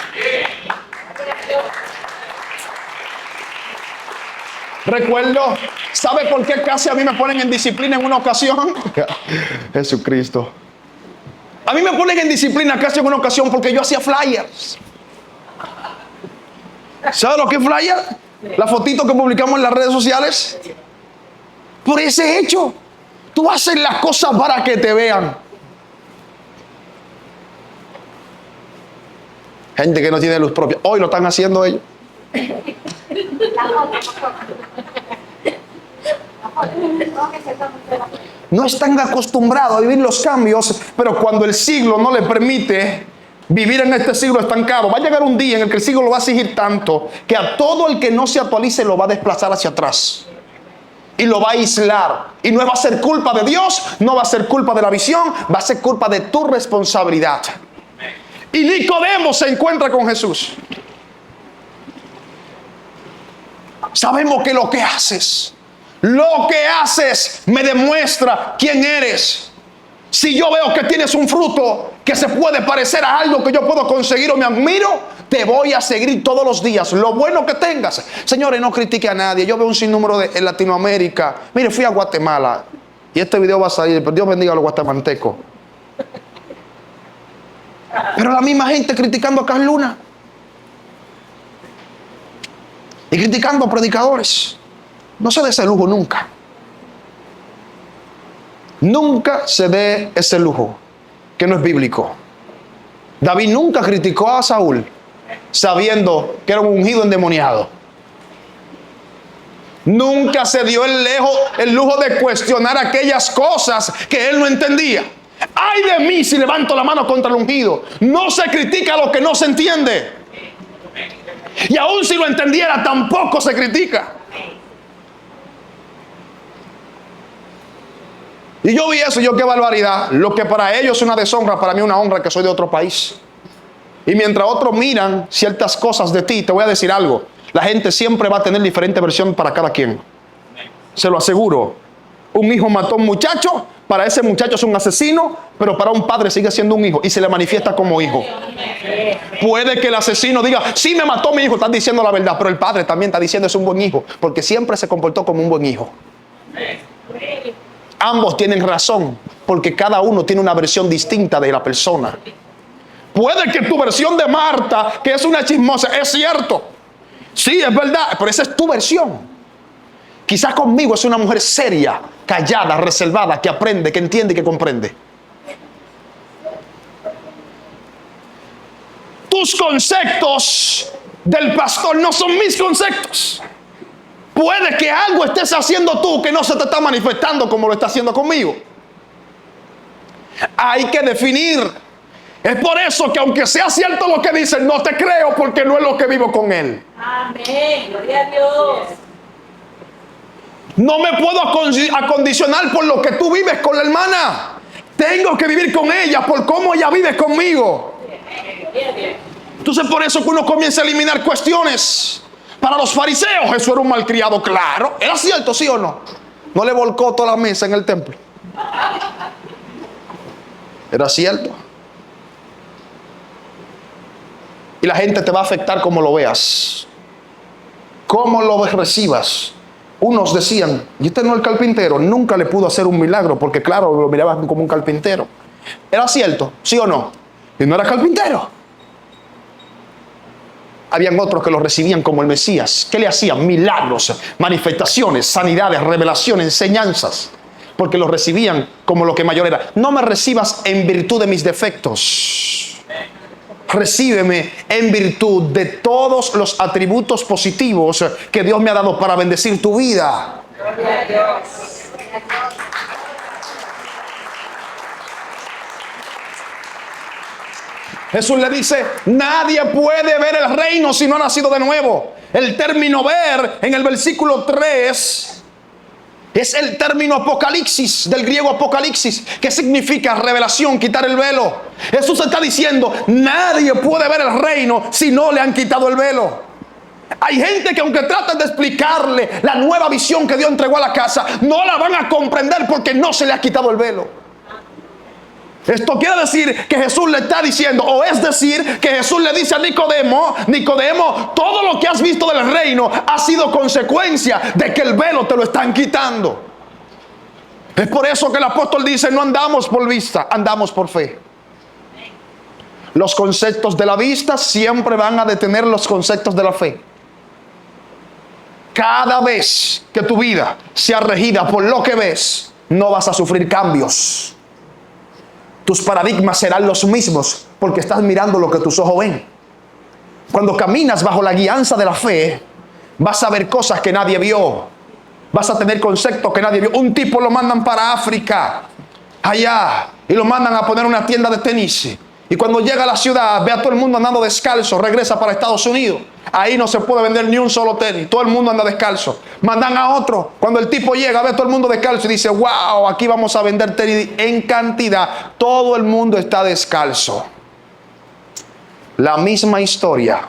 Recuerdo, ¿sabe por qué casi a mí me ponen en disciplina en una ocasión? Jesucristo. A mí me ponen en disciplina casi en una ocasión porque yo hacía flyers. ¿Sabe lo que es flyer? La fotito que publicamos en las redes sociales. Por ese hecho, tú haces las cosas para que te vean. Gente que no tiene luz propia. Hoy lo están haciendo ellos. No están acostumbrados a vivir los cambios, pero cuando el siglo no le permite vivir en este siglo estancado, va a llegar un día en el que el siglo lo va a exigir tanto que a todo el que no se actualice lo va a desplazar hacia atrás y lo va a aislar. Y no va a ser culpa de Dios, no va a ser culpa de la visión, va a ser culpa de tu responsabilidad. Y Nicodemo se encuentra con Jesús. Sabemos que lo que haces me demuestra quién eres. Si yo veo que tienes un fruto que se puede parecer a algo que yo puedo conseguir o me admiro, te voy a seguir todos los días, lo bueno que tengas. Señores, no critique a nadie. Yo veo un sinnúmero en Latinoamérica. Mire, fui a Guatemala y este video va a salir, pero Dios bendiga a los guatemaltecos. Pero la misma gente criticando a Carl Luna y criticando a predicadores. No se dé ese lujo nunca. Nunca se dé ese lujo, que no es bíblico. David nunca criticó a Saúl sabiendo que era un ungido endemoniado. Nunca se dio el lujo de cuestionar aquellas cosas que él no entendía. ¡Ay de mí si levanto la mano contra el ungido! No se critica lo que no se entiende. Y aún si lo entendiera, tampoco se critica. Y yo vi eso, qué barbaridad. Lo que para ellos es una deshonra, para mí una honra, que soy de otro país. Y mientras otros miran ciertas cosas de ti, te voy a decir algo. La gente siempre va a tener diferente versión para cada quien. Se lo aseguro. Un hijo mató a un muchacho, para ese muchacho es un asesino, pero para un padre sigue siendo un hijo y se le manifiesta como hijo. Puede que el asesino diga, sí me mató mi hijo, están diciendo la verdad, pero el padre también está diciendo es un buen hijo, porque siempre se comportó como un buen hijo. Ambos tienen razón, porque cada uno tiene una versión distinta de la persona. Puede que tu versión de Marta, que es una chismosa, es cierto. Sí, es verdad, pero esa es tu versión. Quizás conmigo es una mujer seria, callada, reservada, que aprende, que entiende y que comprende. Tus conceptos del pastor no son mis conceptos. Puede que algo estés haciendo tú que no se te está manifestando como lo está haciendo conmigo. Hay que definir. Es por eso que aunque sea cierto lo que dicen, no te creo porque no es lo que vivo con él. Amén, gloria a Dios. No me puedo acondicionar por lo que tú vives con la hermana. Tengo que vivir con ella por cómo ella vive conmigo. Entonces por eso que uno comienza a eliminar cuestiones. Para los fariseos Jesús era un malcriado, claro. ¿Era cierto, sí o no? No le volcó toda la mesa en el templo. Era cierto. Y la gente te va a afectar como lo veas, cómo lo recibas. Unos decían, y este no es el carpintero, nunca le pudo hacer un milagro, porque claro, lo miraban como un carpintero. ¿Era cierto? ¿Sí o no? Y no era carpintero. Habían otros que lo recibían como el Mesías. ¿Qué le hacían? Milagros, manifestaciones, sanidades, revelaciones, enseñanzas. Porque lo recibían como lo que mayor era. No me recibas en virtud de mis defectos. Recíbeme en virtud de todos los atributos positivos que Dios me ha dado para bendecir tu vida. Jesús le dice, nadie puede ver el reino si no ha nacido de nuevo. El término ver en el versículo 3 es el término apocalipsis, del griego apocalipsis, que significa revelación, quitar el velo. Jesús está diciendo, nadie puede ver el reino si no le han quitado el velo. Hay gente que aunque traten de explicarle la nueva visión que Dios entregó a la casa, no la van a comprender porque no se le ha quitado el velo. Esto quiere decir que Jesús le está diciendo, o es decir, que Jesús le dice a Nicodemo, todo lo que has visto del reino ha sido consecuencia de que el velo te lo están quitando. Es por eso que el apóstol dice, no andamos por vista, andamos por fe. Los conceptos de la vista siempre van a detener los conceptos de la fe. Cada vez que tu vida sea regida por lo que ves, no vas a sufrir cambios. Tus paradigmas serán los mismos porque estás mirando lo que tus ojos ven. Cuando caminas bajo la guianza de la fe, vas a ver cosas que nadie vio. Vas a tener conceptos que nadie vio. Un tipo lo mandan para África, allá, y lo mandan a poner una tienda de tenis. Y cuando llega a la ciudad, ve a todo el mundo andando descalzo, regresa para Estados Unidos. Ahí no se puede vender ni un solo tenis, todo el mundo anda descalzo. Mandan a otro, cuando el tipo llega, ve a todo el mundo descalzo y dice, wow, aquí vamos a vender tenis en cantidad. Todo el mundo está descalzo. La misma historia,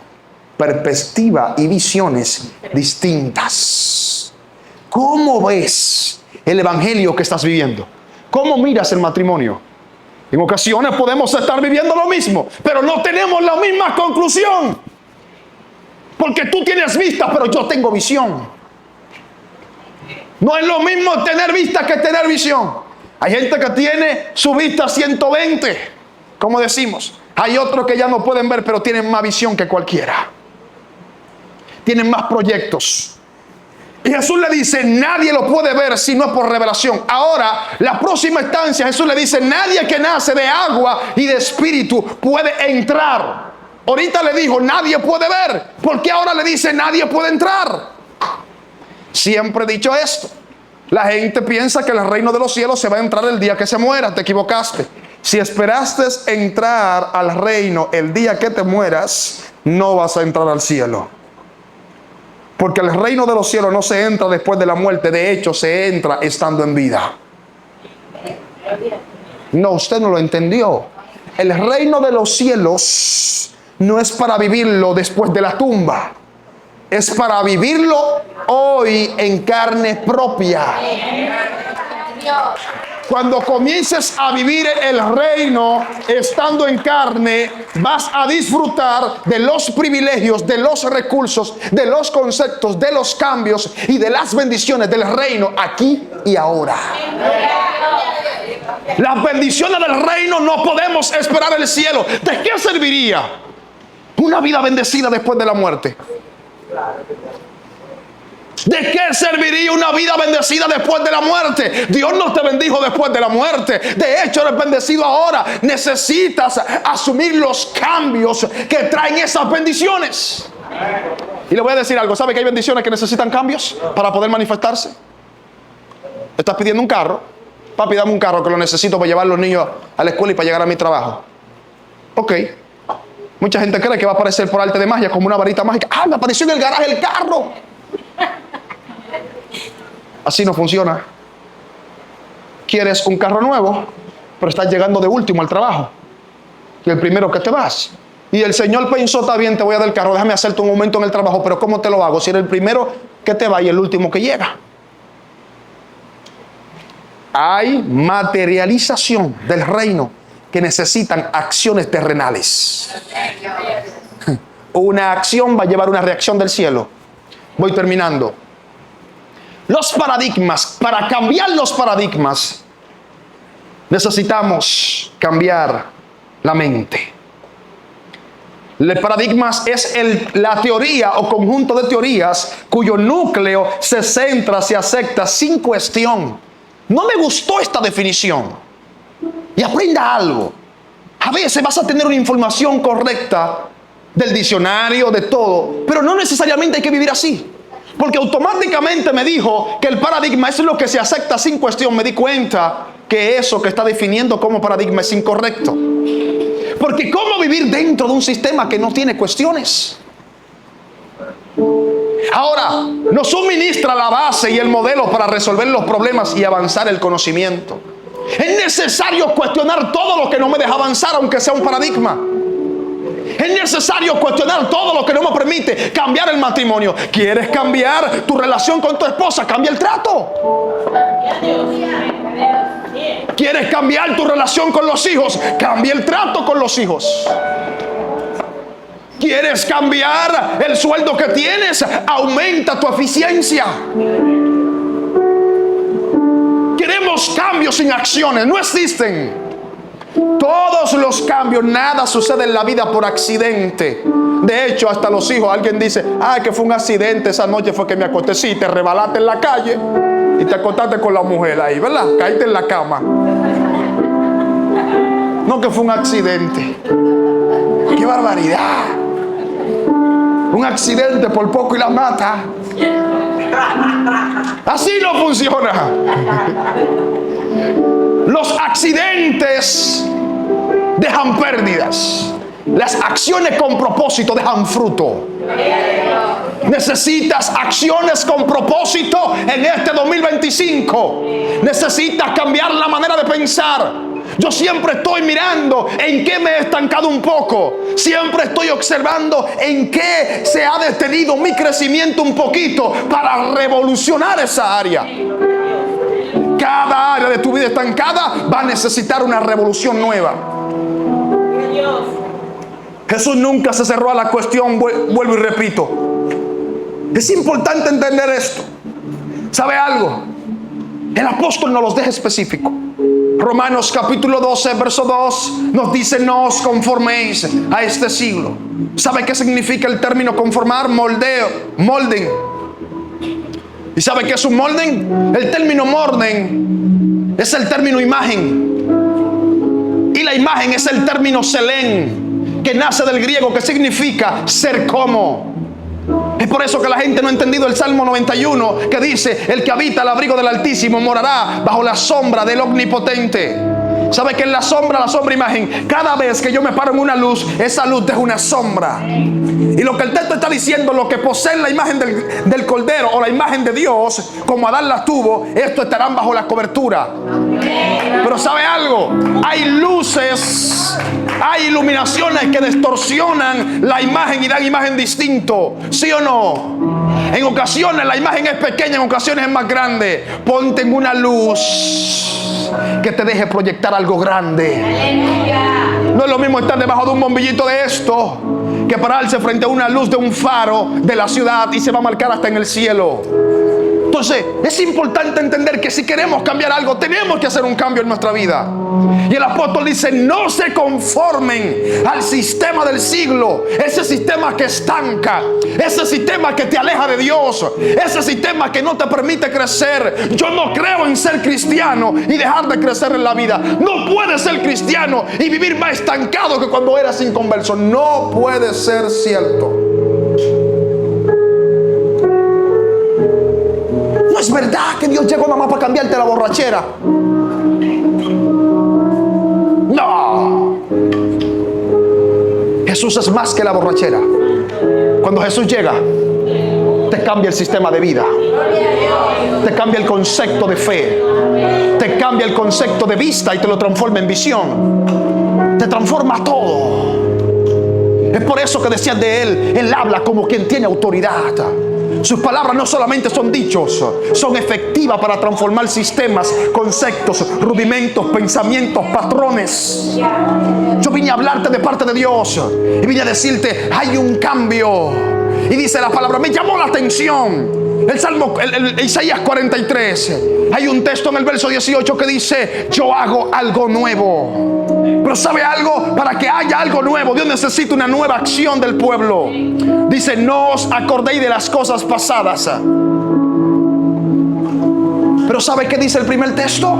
perspectiva y visiones distintas. ¿Cómo ves el evangelio que estás viviendo? ¿Cómo miras el matrimonio? En ocasiones podemos estar viviendo lo mismo, pero no tenemos la misma conclusión. Porque tú tienes vista, pero yo tengo visión. No es lo mismo tener vista que tener visión. Hay gente que tiene su vista 120, como decimos. Hay otros que ya no pueden ver, pero tienen más visión que cualquiera. Tienen más proyectos. Y Jesús le dice, nadie lo puede ver si no es por revelación. Ahora, la próxima instancia, Jesús le dice, nadie que nace de agua y de espíritu puede entrar. Ahorita le dijo, nadie puede ver. ¿Por qué ahora le dice, nadie puede entrar? Siempre he dicho esto. La gente piensa que el reino de los cielos se va a entrar el día que se muera. Te equivocaste. Si esperaste entrar al reino el día que te mueras, no vas a entrar al cielo. Porque el reino de los cielos no se entra después de la muerte. De hecho, se entra estando en vida. No, usted no lo entendió. El reino de los cielos no es para vivirlo después de la tumba. Es para vivirlo hoy en carne propia. Cuando comiences a vivir el reino estando en carne, vas a disfrutar de los privilegios, de los recursos, de los conceptos, de los cambios y de las bendiciones del reino aquí y ahora. Las bendiciones del reino no podemos esperar el cielo. ¿De qué serviría una vida bendecida después de la muerte? ¿De qué serviría una vida bendecida después de la muerte? Dios no te bendijo después de la muerte. De hecho, eres bendecido ahora. Necesitas asumir los cambios que traen esas bendiciones. Y le voy a decir algo. ¿Sabe que hay bendiciones que necesitan cambios para poder manifestarse? Estás pidiendo un carro. Papi, dame un carro que lo necesito para llevar a los niños a la escuela y para llegar a mi trabajo. Ok. Mucha gente cree que va a aparecer por arte de magia como una varita mágica. ¡Ah, me apareció en el garaje el carro! Así no funciona. Quieres un carro nuevo, pero estás llegando de último al trabajo. Y el primero que te vas. Y el Señor pensó, está bien, te voy a dar el carro, déjame hacerte un aumento en el trabajo, pero ¿cómo te lo hago? Si eres el primero que te va y el último que llega. Hay materialización del reino que necesitan acciones terrenales. Una acción va a llevar una reacción del cielo. Voy terminando. Los paradigmas, para cambiar los paradigmas, necesitamos cambiar la mente. El paradigmas es la teoría o conjunto de teorías cuyo núcleo se centra, se acepta sin cuestión. No me gustó esta definición. Y aprenda algo. A veces vas a tener una información correcta del diccionario, de todo, pero no necesariamente hay que vivir así. Porque automáticamente me dijo que el paradigma es lo que se acepta sin cuestión. Me di cuenta que eso que está definiendo como paradigma es incorrecto. Porque ¿cómo vivir dentro de un sistema que no tiene cuestiones? Ahora, nos suministra la base y el modelo para resolver los problemas y avanzar el conocimiento. Es necesario cuestionar todo lo que no me deja avanzar, aunque sea un paradigma. Es necesario cuestionar todo lo que no me permite cambiar el matrimonio. ¿Quieres cambiar tu relación con tu esposa? Cambia el trato. ¿Quieres cambiar tu relación con los hijos? Cambia el trato con los hijos. ¿Quieres cambiar el sueldo que tienes? Aumenta tu eficiencia. Queremos cambios sin acciones. No existen. Todos los cambios, nada sucede en la vida por accidente. De hecho, hasta los hijos, alguien dice, ay, que fue un accidente, esa noche fue que me acosté. Sí, te rebalaste en la calle y te acostaste con la mujer ahí, ¿verdad? Caíste en la cama. No, que fue un accidente. ¡Qué barbaridad! Un accidente por poco y la mata. Así no funciona. Los accidentes dejan pérdidas. Las acciones con propósito dejan fruto. Necesitas acciones con propósito en este 2025. Necesitas cambiar la manera de pensar. Yo siempre estoy mirando en qué me he estancado un poco. Siempre estoy observando en qué se ha detenido mi crecimiento un poquito para revolucionar esa área. Cada área de tu vida estancada va a necesitar una revolución nueva. Jesús nunca se cerró a la cuestión, vuelvo y repito. Es importante entender esto. ¿Sabe algo? El apóstol nos los deja específico. Romanos capítulo 12, verso 2 nos dice: no os conforméis a este siglo. ¿Sabe qué significa el término conformar? Molden. ¿Y sabe qué es un molden? El término molden es el término imagen. Y la imagen es el término selén, que nace del griego, que significa ser como. Es por eso que la gente no ha entendido el Salmo 91, que dice: el que habita al abrigo del Altísimo morará bajo la sombra del Omnipotente. ¿Sabe qué es la sombra? La sombra, imagen. Cada vez que yo me paro en una luz, esa luz deja una sombra. Y lo que el texto está diciendo, lo que poseen la imagen del Cordero o la imagen de Dios, como Adán la tuvo, estos estarán bajo la cobertura. Pero ¿sabe algo? Hay luces, hay iluminaciones que distorsionan la imagen y dan imagen distinto. ¿Sí o no? En ocasiones la imagen es pequeña, en ocasiones es más grande. Ponte en una luz que te deje proyectar algo grande. No es lo mismo estar debajo de un bombillito de esto que pararse frente a una luz de un faro de la ciudad y se va a marcar hasta en el cielo. Entonces es importante entender que si queremos cambiar algo, tenemos que hacer un cambio en nuestra vida. Y el apóstol dice: no se conformen al sistema del siglo, ese sistema que estanca, ese sistema que te aleja de Dios, ese sistema que no te permite crecer. Yo no creo en ser cristiano y dejar de crecer en la vida. No puedes ser cristiano y vivir más estancado que cuando eras inconverso. No puede ser cierto. No es verdad que Dios llegó nada más para cambiarte la borrachera. No. Jesús es más que la borrachera. Cuando Jesús llega, te cambia el sistema de vida, te cambia el concepto de fe, te cambia el concepto de vista y te lo transforma en visión. Te transforma todo. Es por eso que decían de él habla como quien tiene autoridad. Sus palabras no solamente son dichos, son efectivas para transformar sistemas, conceptos, rudimentos, pensamientos, patrones. Yo vine a hablarte de parte de Dios y vine a decirte: hay un cambio. Y dice la palabra, me llamó la atención. El Salmo, Isaías 43. Hay un texto en el verso 18 que dice: yo hago algo nuevo. Pero ¿sabe algo? Para que haya algo nuevo, Dios necesita una nueva acción del pueblo. Dice: no os acordéis de las cosas pasadas. Pero ¿sabe qué dice el primer texto?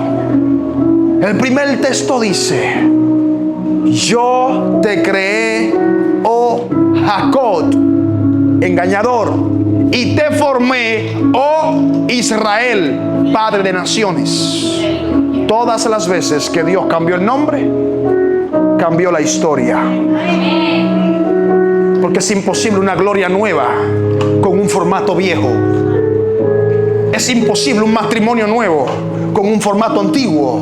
El primer texto dice: yo te creé, oh Jacob, engañador. Y te formé, oh Israel, padre de naciones. Todas las veces que Dios cambió el nombre, cambió la historia. Porque es imposible una gloria nueva con un formato viejo. Es imposible un matrimonio nuevo con un formato antiguo.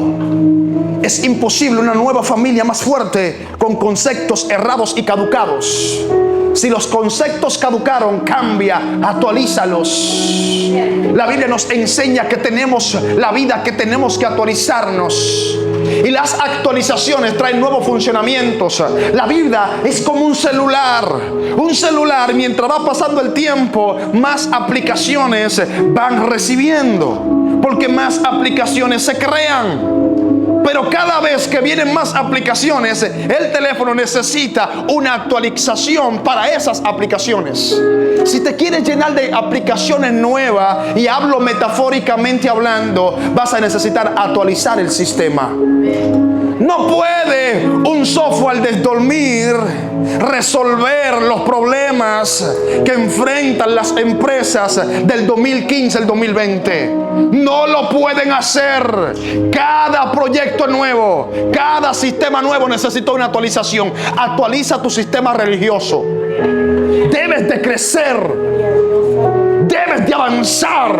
Es imposible una nueva familia más fuerte con conceptos errados y caducados. Si los conceptos caducaron, cambia, actualízalos. La Biblia nos enseña que tenemos la vida, que tenemos que actualizarnos. Y las actualizaciones traen nuevos funcionamientos. La vida es como un celular. Un celular, mientras va pasando el tiempo, más aplicaciones van recibiendo. Porque más aplicaciones se crean. Pero cada vez que vienen más aplicaciones, el teléfono necesita una actualización para esas aplicaciones. Si te quieres llenar de aplicaciones nuevas, y hablo metafóricamente hablando, vas a necesitar actualizar el sistema. No puede un software de dormir resolver los problemas que enfrentan las empresas del 2015 al 2020. No lo pueden hacer. Cada proyecto nuevo, cada sistema nuevo necesita una actualización. Actualiza tu sistema religioso. Debes de crecer. Debes de avanzar.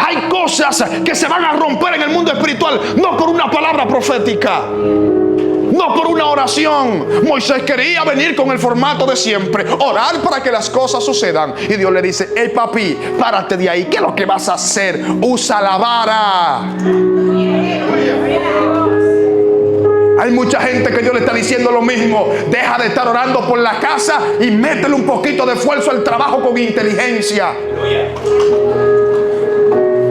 Hay cosas que se van a romper en el mundo espiritual, no por una palabra profética, no por una oración. Moisés quería venir con el formato de siempre, orar para que las cosas sucedan. Y Dios le dice: hey papi, párate de ahí. ¿Qué es lo que vas a hacer? Usa la vara. Hay mucha gente que Dios le está diciendo lo mismo. Deja de estar orando por la casa y métele un poquito de esfuerzo al trabajo con inteligencia.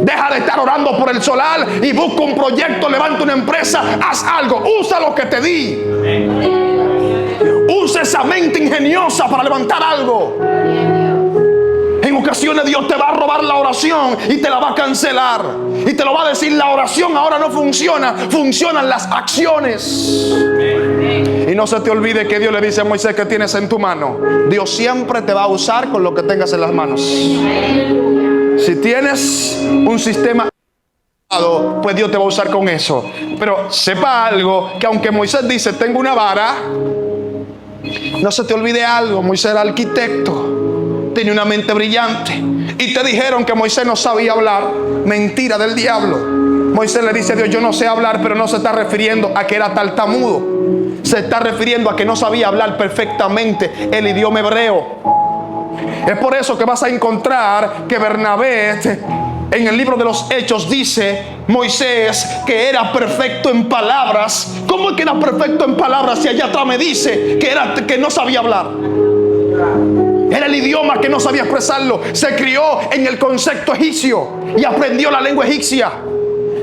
Deja de estar orando por el solar y busca un proyecto, levanta una empresa, haz algo, usa lo que te di. Usa esa mente ingeniosa para levantar algo. En ocasiones Dios te va a robar la oración y te la va a cancelar. Y te lo va a decir: la oración ahora no funciona, funcionan las acciones. Y no se te olvide que Dios le dice a Moisés: ¿qué tienes en tu mano? Dios siempre te va a usar con lo que tengas en las manos. Si tienes un sistema, pues Dios te va a usar con eso. Pero sepa algo, que aunque Moisés dice: tengo una vara, no se te olvide algo. Moisés era arquitecto, tenía una mente brillante. Y te dijeron que Moisés no sabía hablar. Mentira del diablo. Moisés le dice a Dios: yo no sé hablar, pero no se está refiriendo a que era tartamudo. Se está refiriendo a que no sabía hablar perfectamente el idioma hebreo. Es por eso que vas a encontrar que Bernabé, en el libro de los Hechos, dice Moisés que era perfecto en palabras. ¿Cómo es que era perfecto en palabras si allá atrás me dice que no sabía hablar? Era el idioma que no sabía expresarlo. Se crió en el concepto egipcio y aprendió la lengua egipcia.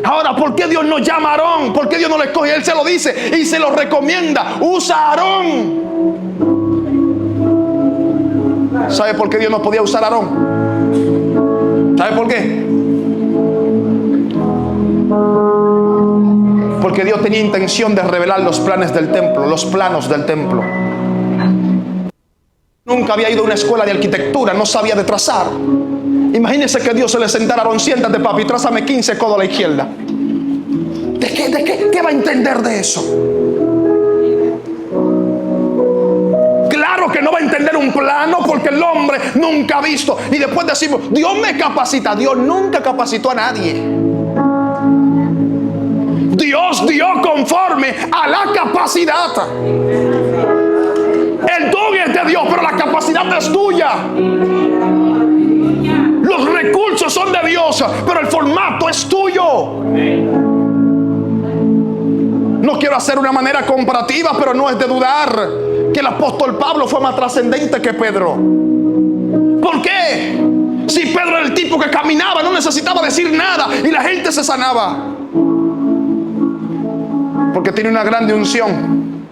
Ahora, ¿por qué Dios no llama a Aarón? ¿Por qué Dios no lo escoge? Él se lo dice y se lo recomienda: usa a Aarón. ¿Sabe por qué Dios no podía usar a Aarón? ¿Sabe por qué? Porque Dios tenía intención de revelar los planes del templo, los planos del templo. Nunca había ido a una escuela de arquitectura, no sabía de trazar. Imagínense que Dios se le sentara a Aarón: siéntate papi, trázame 15 codos a la izquierda. ¿De qué? ¿Qué va a entender de eso? Claro que no va a entender un plano, porque el hombre nunca ha visto. Y después decimos: Dios me capacita. Dios nunca capacitó a nadie. Dios dio conforme a la capacidad. El don es de Dios, pero la capacidad es tuya. Los recursos son de Dios, pero el formato es tuyo. No quiero hacer una manera comparativa, pero no es de dudar que el apóstol Pablo fue más trascendente que Pedro. ¿Por qué? Si Pedro era el tipo que caminaba, no necesitaba decir nada y la gente se sanaba. Porque tiene una grande unción,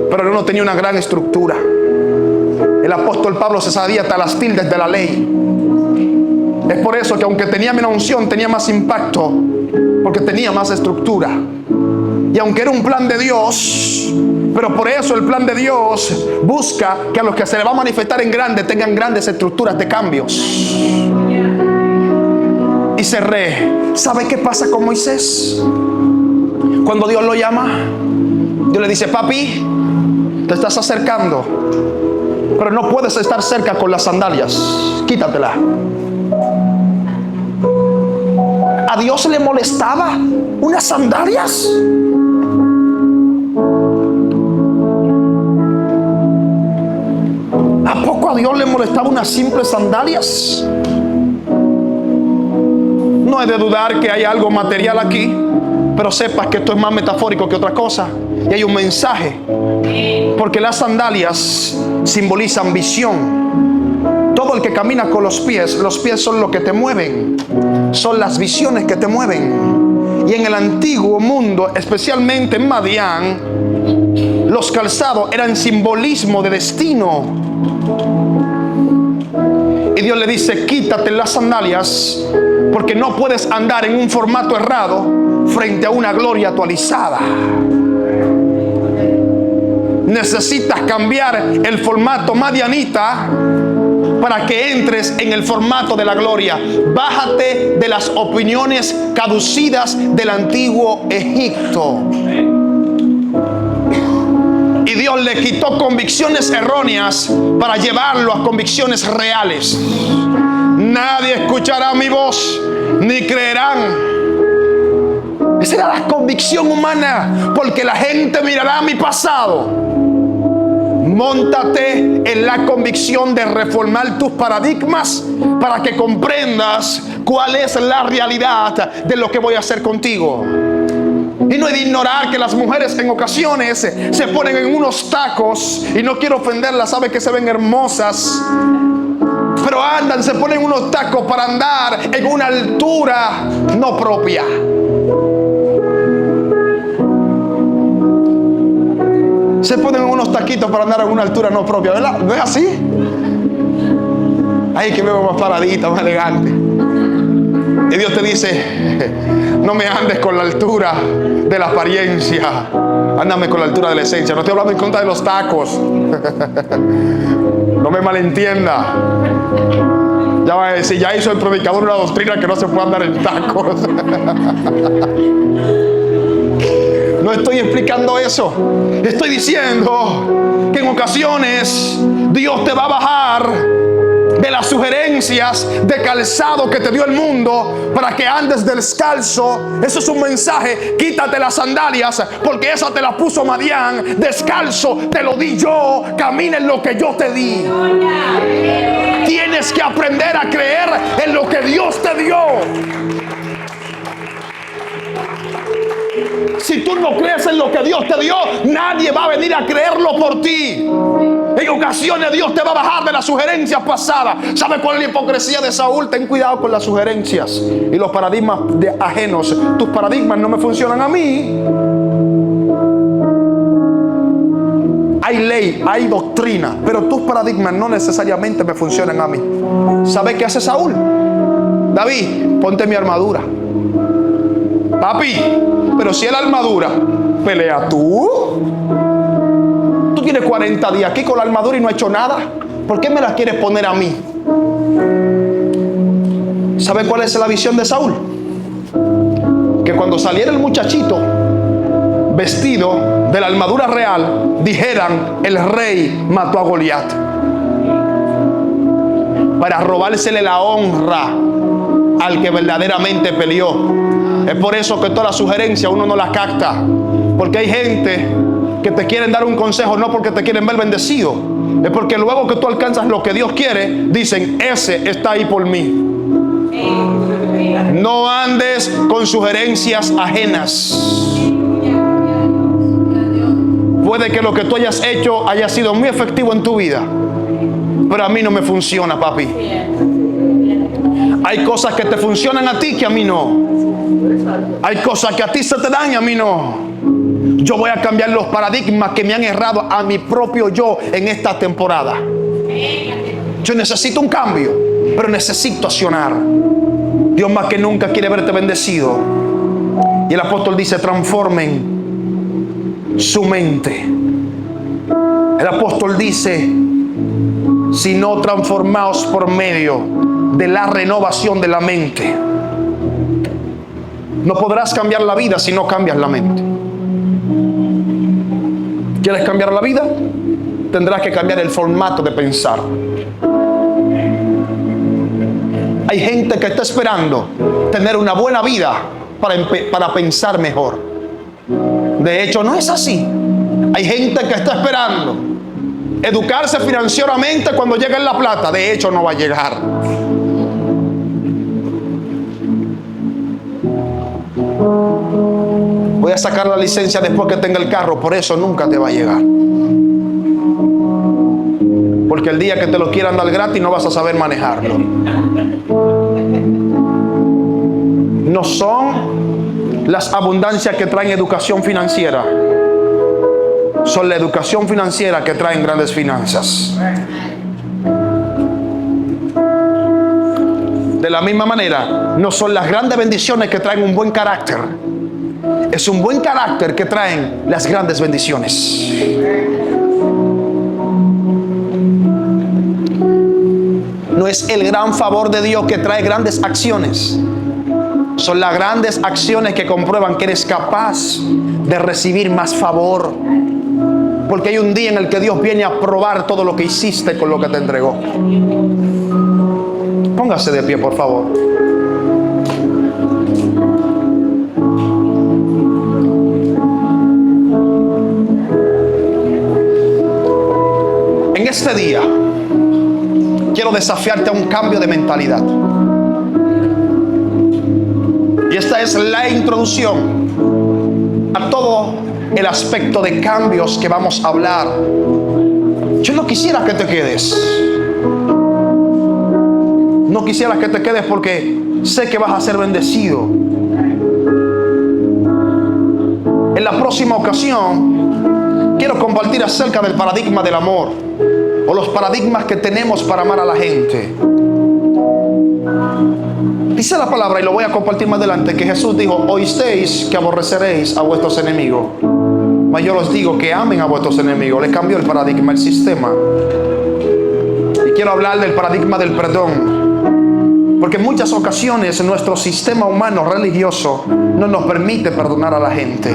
pero no tenía una gran estructura. El apóstol Pablo se sabía hasta las tildes de la ley. Es por eso que aunque tenía menos unción, tenía más impacto, porque tenía más estructura. Y aunque era un plan de Dios, Pero por eso el plan de Dios busca que a los que se le va a manifestar en grande tengan grandes estructuras de cambios. Y cerré. ¿Sabe qué pasa con Moisés? Cuando Dios lo llama, Dios le dice: papi, te estás acercando, pero no puedes estar cerca con las sandalias. Quítatela. ¿A Dios le molestaba unas sandalias? ¿A poco a Dios le molestaba unas simples sandalias? No he de dudar que hay algo material aquí, pero sepas que esto es más metafórico que otra cosa. Y hay un mensaje, porque las sandalias simbolizan visión. Todo el que camina con los pies son lo que te mueven, son las visiones que te mueven. Y en el antiguo mundo, especialmente en Madián, los calzados eran simbolismo de destino. Y Dios le dice: quítate las sandalias, porque no puedes andar en un formato errado frente a una gloria actualizada. Necesitas cambiar el formato madianita para que entres en el formato de la gloria. Bájate de las opiniones caducidas del antiguo Egipto. Y Dios le quitó convicciones erróneas para llevarlo a convicciones reales. Nadie escuchará mi voz ni creerán. Esa era la convicción humana, porque la gente mirará mi pasado. Móntate en la convicción de reformar tus paradigmas para que comprendas cuál es la realidad de lo que voy a hacer contigo. Y no hay de ignorar que las mujeres en ocasiones se ponen en unos tacos, y no quiero ofenderlas, sabe que se ven hermosas, pero andan, se ponen unos tacos para andar en una altura no propia. Se ponen unos taquitos para andar en una altura no propia, ¿verdad? ¿No es así? Ay, que me veo más paradita, más elegante. Y Dios te dice: no me andes con la altura de la apariencia, ándame con la altura de la esencia. No estoy hablando en contra de los tacos. No me malentienda. Ya va a decir: ya hizo el predicador una doctrina que no se puede andar en tacos. No estoy explicando eso. Estoy diciendo que en ocasiones Dios te va a bajar de las sugerencias de calzado que te dio el mundo para que andes descalzo. Eso es un mensaje: quítate las sandalias, porque esa te la puso Madián. Descalzo te lo di yo, camina en lo que yo te di. Tienes que aprender a creer en lo que Dios te dio. Si tú no crees en lo que Dios te dio, nadie va a venir a creerlo por ti. En ocasiones Dios te va a bajar de las sugerencias pasadas. ¿Sabe cuál es la hipocresía de Saúl? Ten cuidado con las sugerencias y los paradigmas ajenos. Tus paradigmas no me funcionan a mí. Hay ley, hay doctrina, pero tus paradigmas no necesariamente me funcionan a mí. ¿Sabe qué hace Saúl? David, ponte mi armadura. Papi, pero si es la armadura, pelea tú. Tú tienes 40 días aquí con la armadura y no has hecho nada. ¿Por qué me la quieres poner a mí? ¿Sabe cuál es la visión de Saúl? Que cuando saliera el muchachito vestido de la armadura real, dijeran: el rey mató a Goliat, para robársele la honra al que verdaderamente peleó. Es por eso que todas las sugerencias uno no las capta, porque hay gente que te quieren dar un consejo no porque te quieren ver bendecido, es porque luego que tú alcanzas lo que Dios quiere, dicen: ese está ahí por mí. No andes con sugerencias ajenas. Puede que lo que tú hayas hecho haya sido muy efectivo en tu vida, pero a mí no me funciona, papi. Hay cosas que te funcionan a ti que a mí no. Hay cosas que a ti se te dan y a mí no. Yo voy a cambiar los paradigmas que me han errado a mi propio yo en esta temporada. Yo necesito un cambio, pero necesito accionar. Dios más que nunca quiere verte bendecido. Y el apóstol dice: transformen su mente. El apóstol dice: sino transformaos por medio de la renovación de la mente. No podrás cambiar la vida si no cambias la mente. ¿Quieres cambiar la vida? Tendrás que cambiar el formato de pensar. Hay gente que está esperando tener una buena vida para pensar mejor. De hecho, no es así. Hay gente que está esperando educarse financieramente cuando llegue la plata. De hecho, no va a llegar. Voy a sacar la licencia después que tenga el carro. Por eso nunca te va a llegar. Porque el día que te lo quieran dar gratis no vas a saber manejarlo. No son las abundancias que traen educación financiera. Son la educación financiera que traen grandes finanzas. De la misma manera, no son las grandes bendiciones que traen un buen carácter. Es un buen carácter que traen las grandes bendiciones. No es el gran favor de Dios que trae grandes acciones. Son las grandes acciones que comprueban que eres capaz de recibir más favor. Porque hay un día en el que Dios viene a probar todo lo que hiciste con lo que te entregó. Póngase de pie, por favor. En este día quiero desafiarte a un cambio de mentalidad. Y esta es la introducción a todo el aspecto de cambios que vamos a hablar. Yo no quisiera que te quedes. No quisiera que te quedes porque sé que vas a ser bendecido. En la próxima ocasión quiero compartir acerca del paradigma del amor, o los paradigmas que tenemos para amar a la gente. Dice la palabra, y lo voy a compartir más adelante, que Jesús dijo: oísteis que aborreceréis a vuestros enemigos, mas yo os digo que amen a vuestros enemigos. Le cambió el paradigma, el sistema. Y quiero hablar del paradigma del perdón, porque en muchas ocasiones nuestro sistema humano religioso no nos permite perdonar a la gente.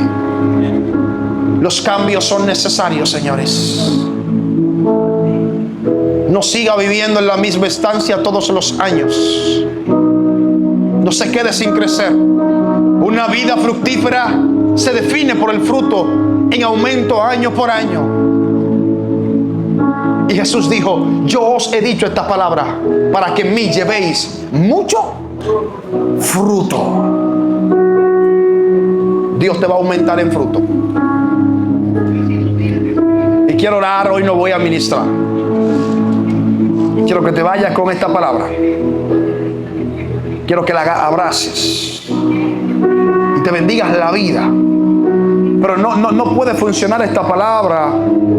Los cambios son necesarios, señores. No siga viviendo en la misma estancia todos los años. No se quede sin crecer. Una vida fructífera se define por el fruto en aumento año por año. Y Jesús dijo: yo os he dicho esta palabra para que en mí llevéis mucho fruto. Dios te va a aumentar en fruto. Y quiero orar. Hoy no voy a ministrar. Quiero que te vayas con esta palabra. Quiero que la abraces y te bendigas la vida. Pero no puede funcionar esta palabra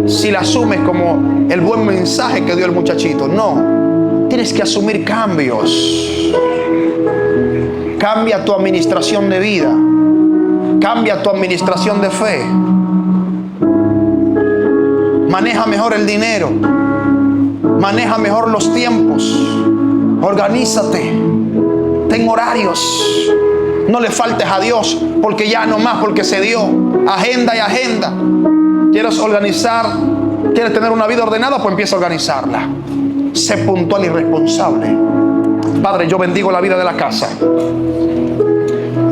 si la asumes como el buen mensaje que dio el muchachito. No, tienes que asumir cambios. Cambia tu administración de vida. Cambia tu administración de fe. Maneja mejor el dinero. Maneja mejor los tiempos. Organízate. Ten horarios. No le faltes a Dios porque ya no más, porque se dio. Agenda y agenda. ¿Quieres organizar? ¿Quieres tener una vida ordenada? Pues empieza a organizarla. Sé puntual y responsable. Padre, yo bendigo la vida de la casa.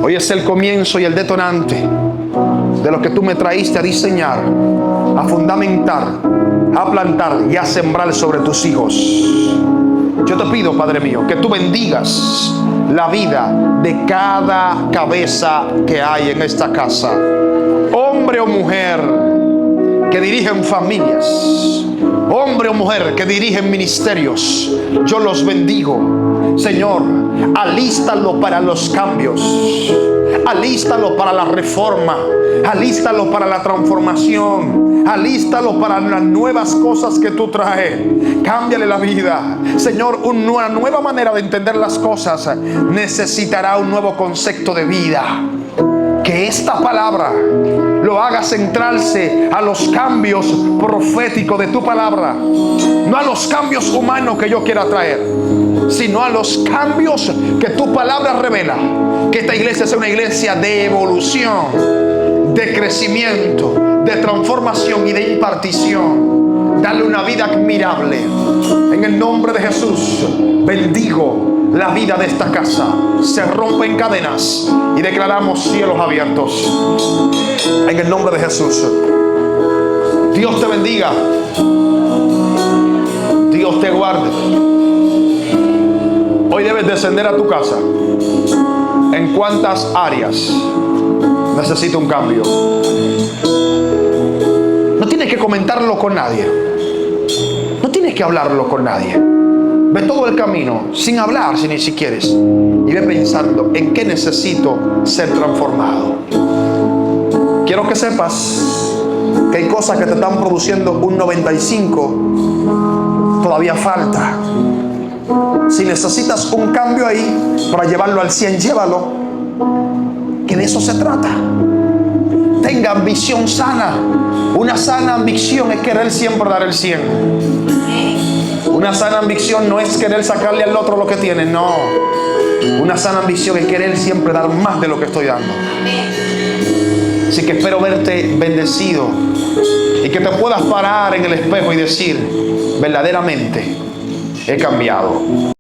Hoy es el comienzo y el detonante de lo que tú me traíste a diseñar, a fundamentar, a plantar y a sembrar sobre tus hijos. Yo te pido, Padre mío, que tú bendigas la vida de cada cabeza que hay en esta casa, hombre o mujer que dirigen familias, hombre o mujer que dirigen ministerios. Yo los bendigo, Señor. Alístalo para los cambios, alístalo para la reforma, alístalo para la transformación, alístalo para las nuevas cosas que tú traes. Cámbiale la vida, Señor. Una nueva manera de entender las cosas necesitará un nuevo concepto de vida. Que esta palabra lo haga centrarse a los cambios proféticos de tu palabra. No a los cambios humanos que yo quiera traer, sino a los cambios que tu palabra revela. Que esta iglesia sea una iglesia de evolución, de crecimiento, de transformación y de impartición. Dale una vida admirable. En el nombre de Jesús, bendigo la vida de esta casa. Se rompen cadenas y declaramos cielos abiertos. En el nombre de Jesús. Dios te bendiga. Dios te guarde. Hoy debes descender a tu casa. ¿En cuántas áreas necesita un cambio? No tienes que comentarlo con nadie. No tienes que hablarlo con nadie. Ve todo el camino sin hablar, si ni siquiera quieres, y ve pensando en qué necesito ser transformado. Quiero que sepas que hay cosas que te están produciendo un 95, todavía falta. Si necesitas un cambio ahí para llevarlo al 100, llévalo, que de eso se trata. Tenga ambición sana. Una sana ambición es querer siempre dar el 100. Una sana ambición no es querer sacarle al otro lo que tiene, no. Una sana ambición es querer siempre dar más de lo que estoy dando. Así que espero verte bendecido y que te puedas parar en el espejo y decir, verdaderamente he cambiado.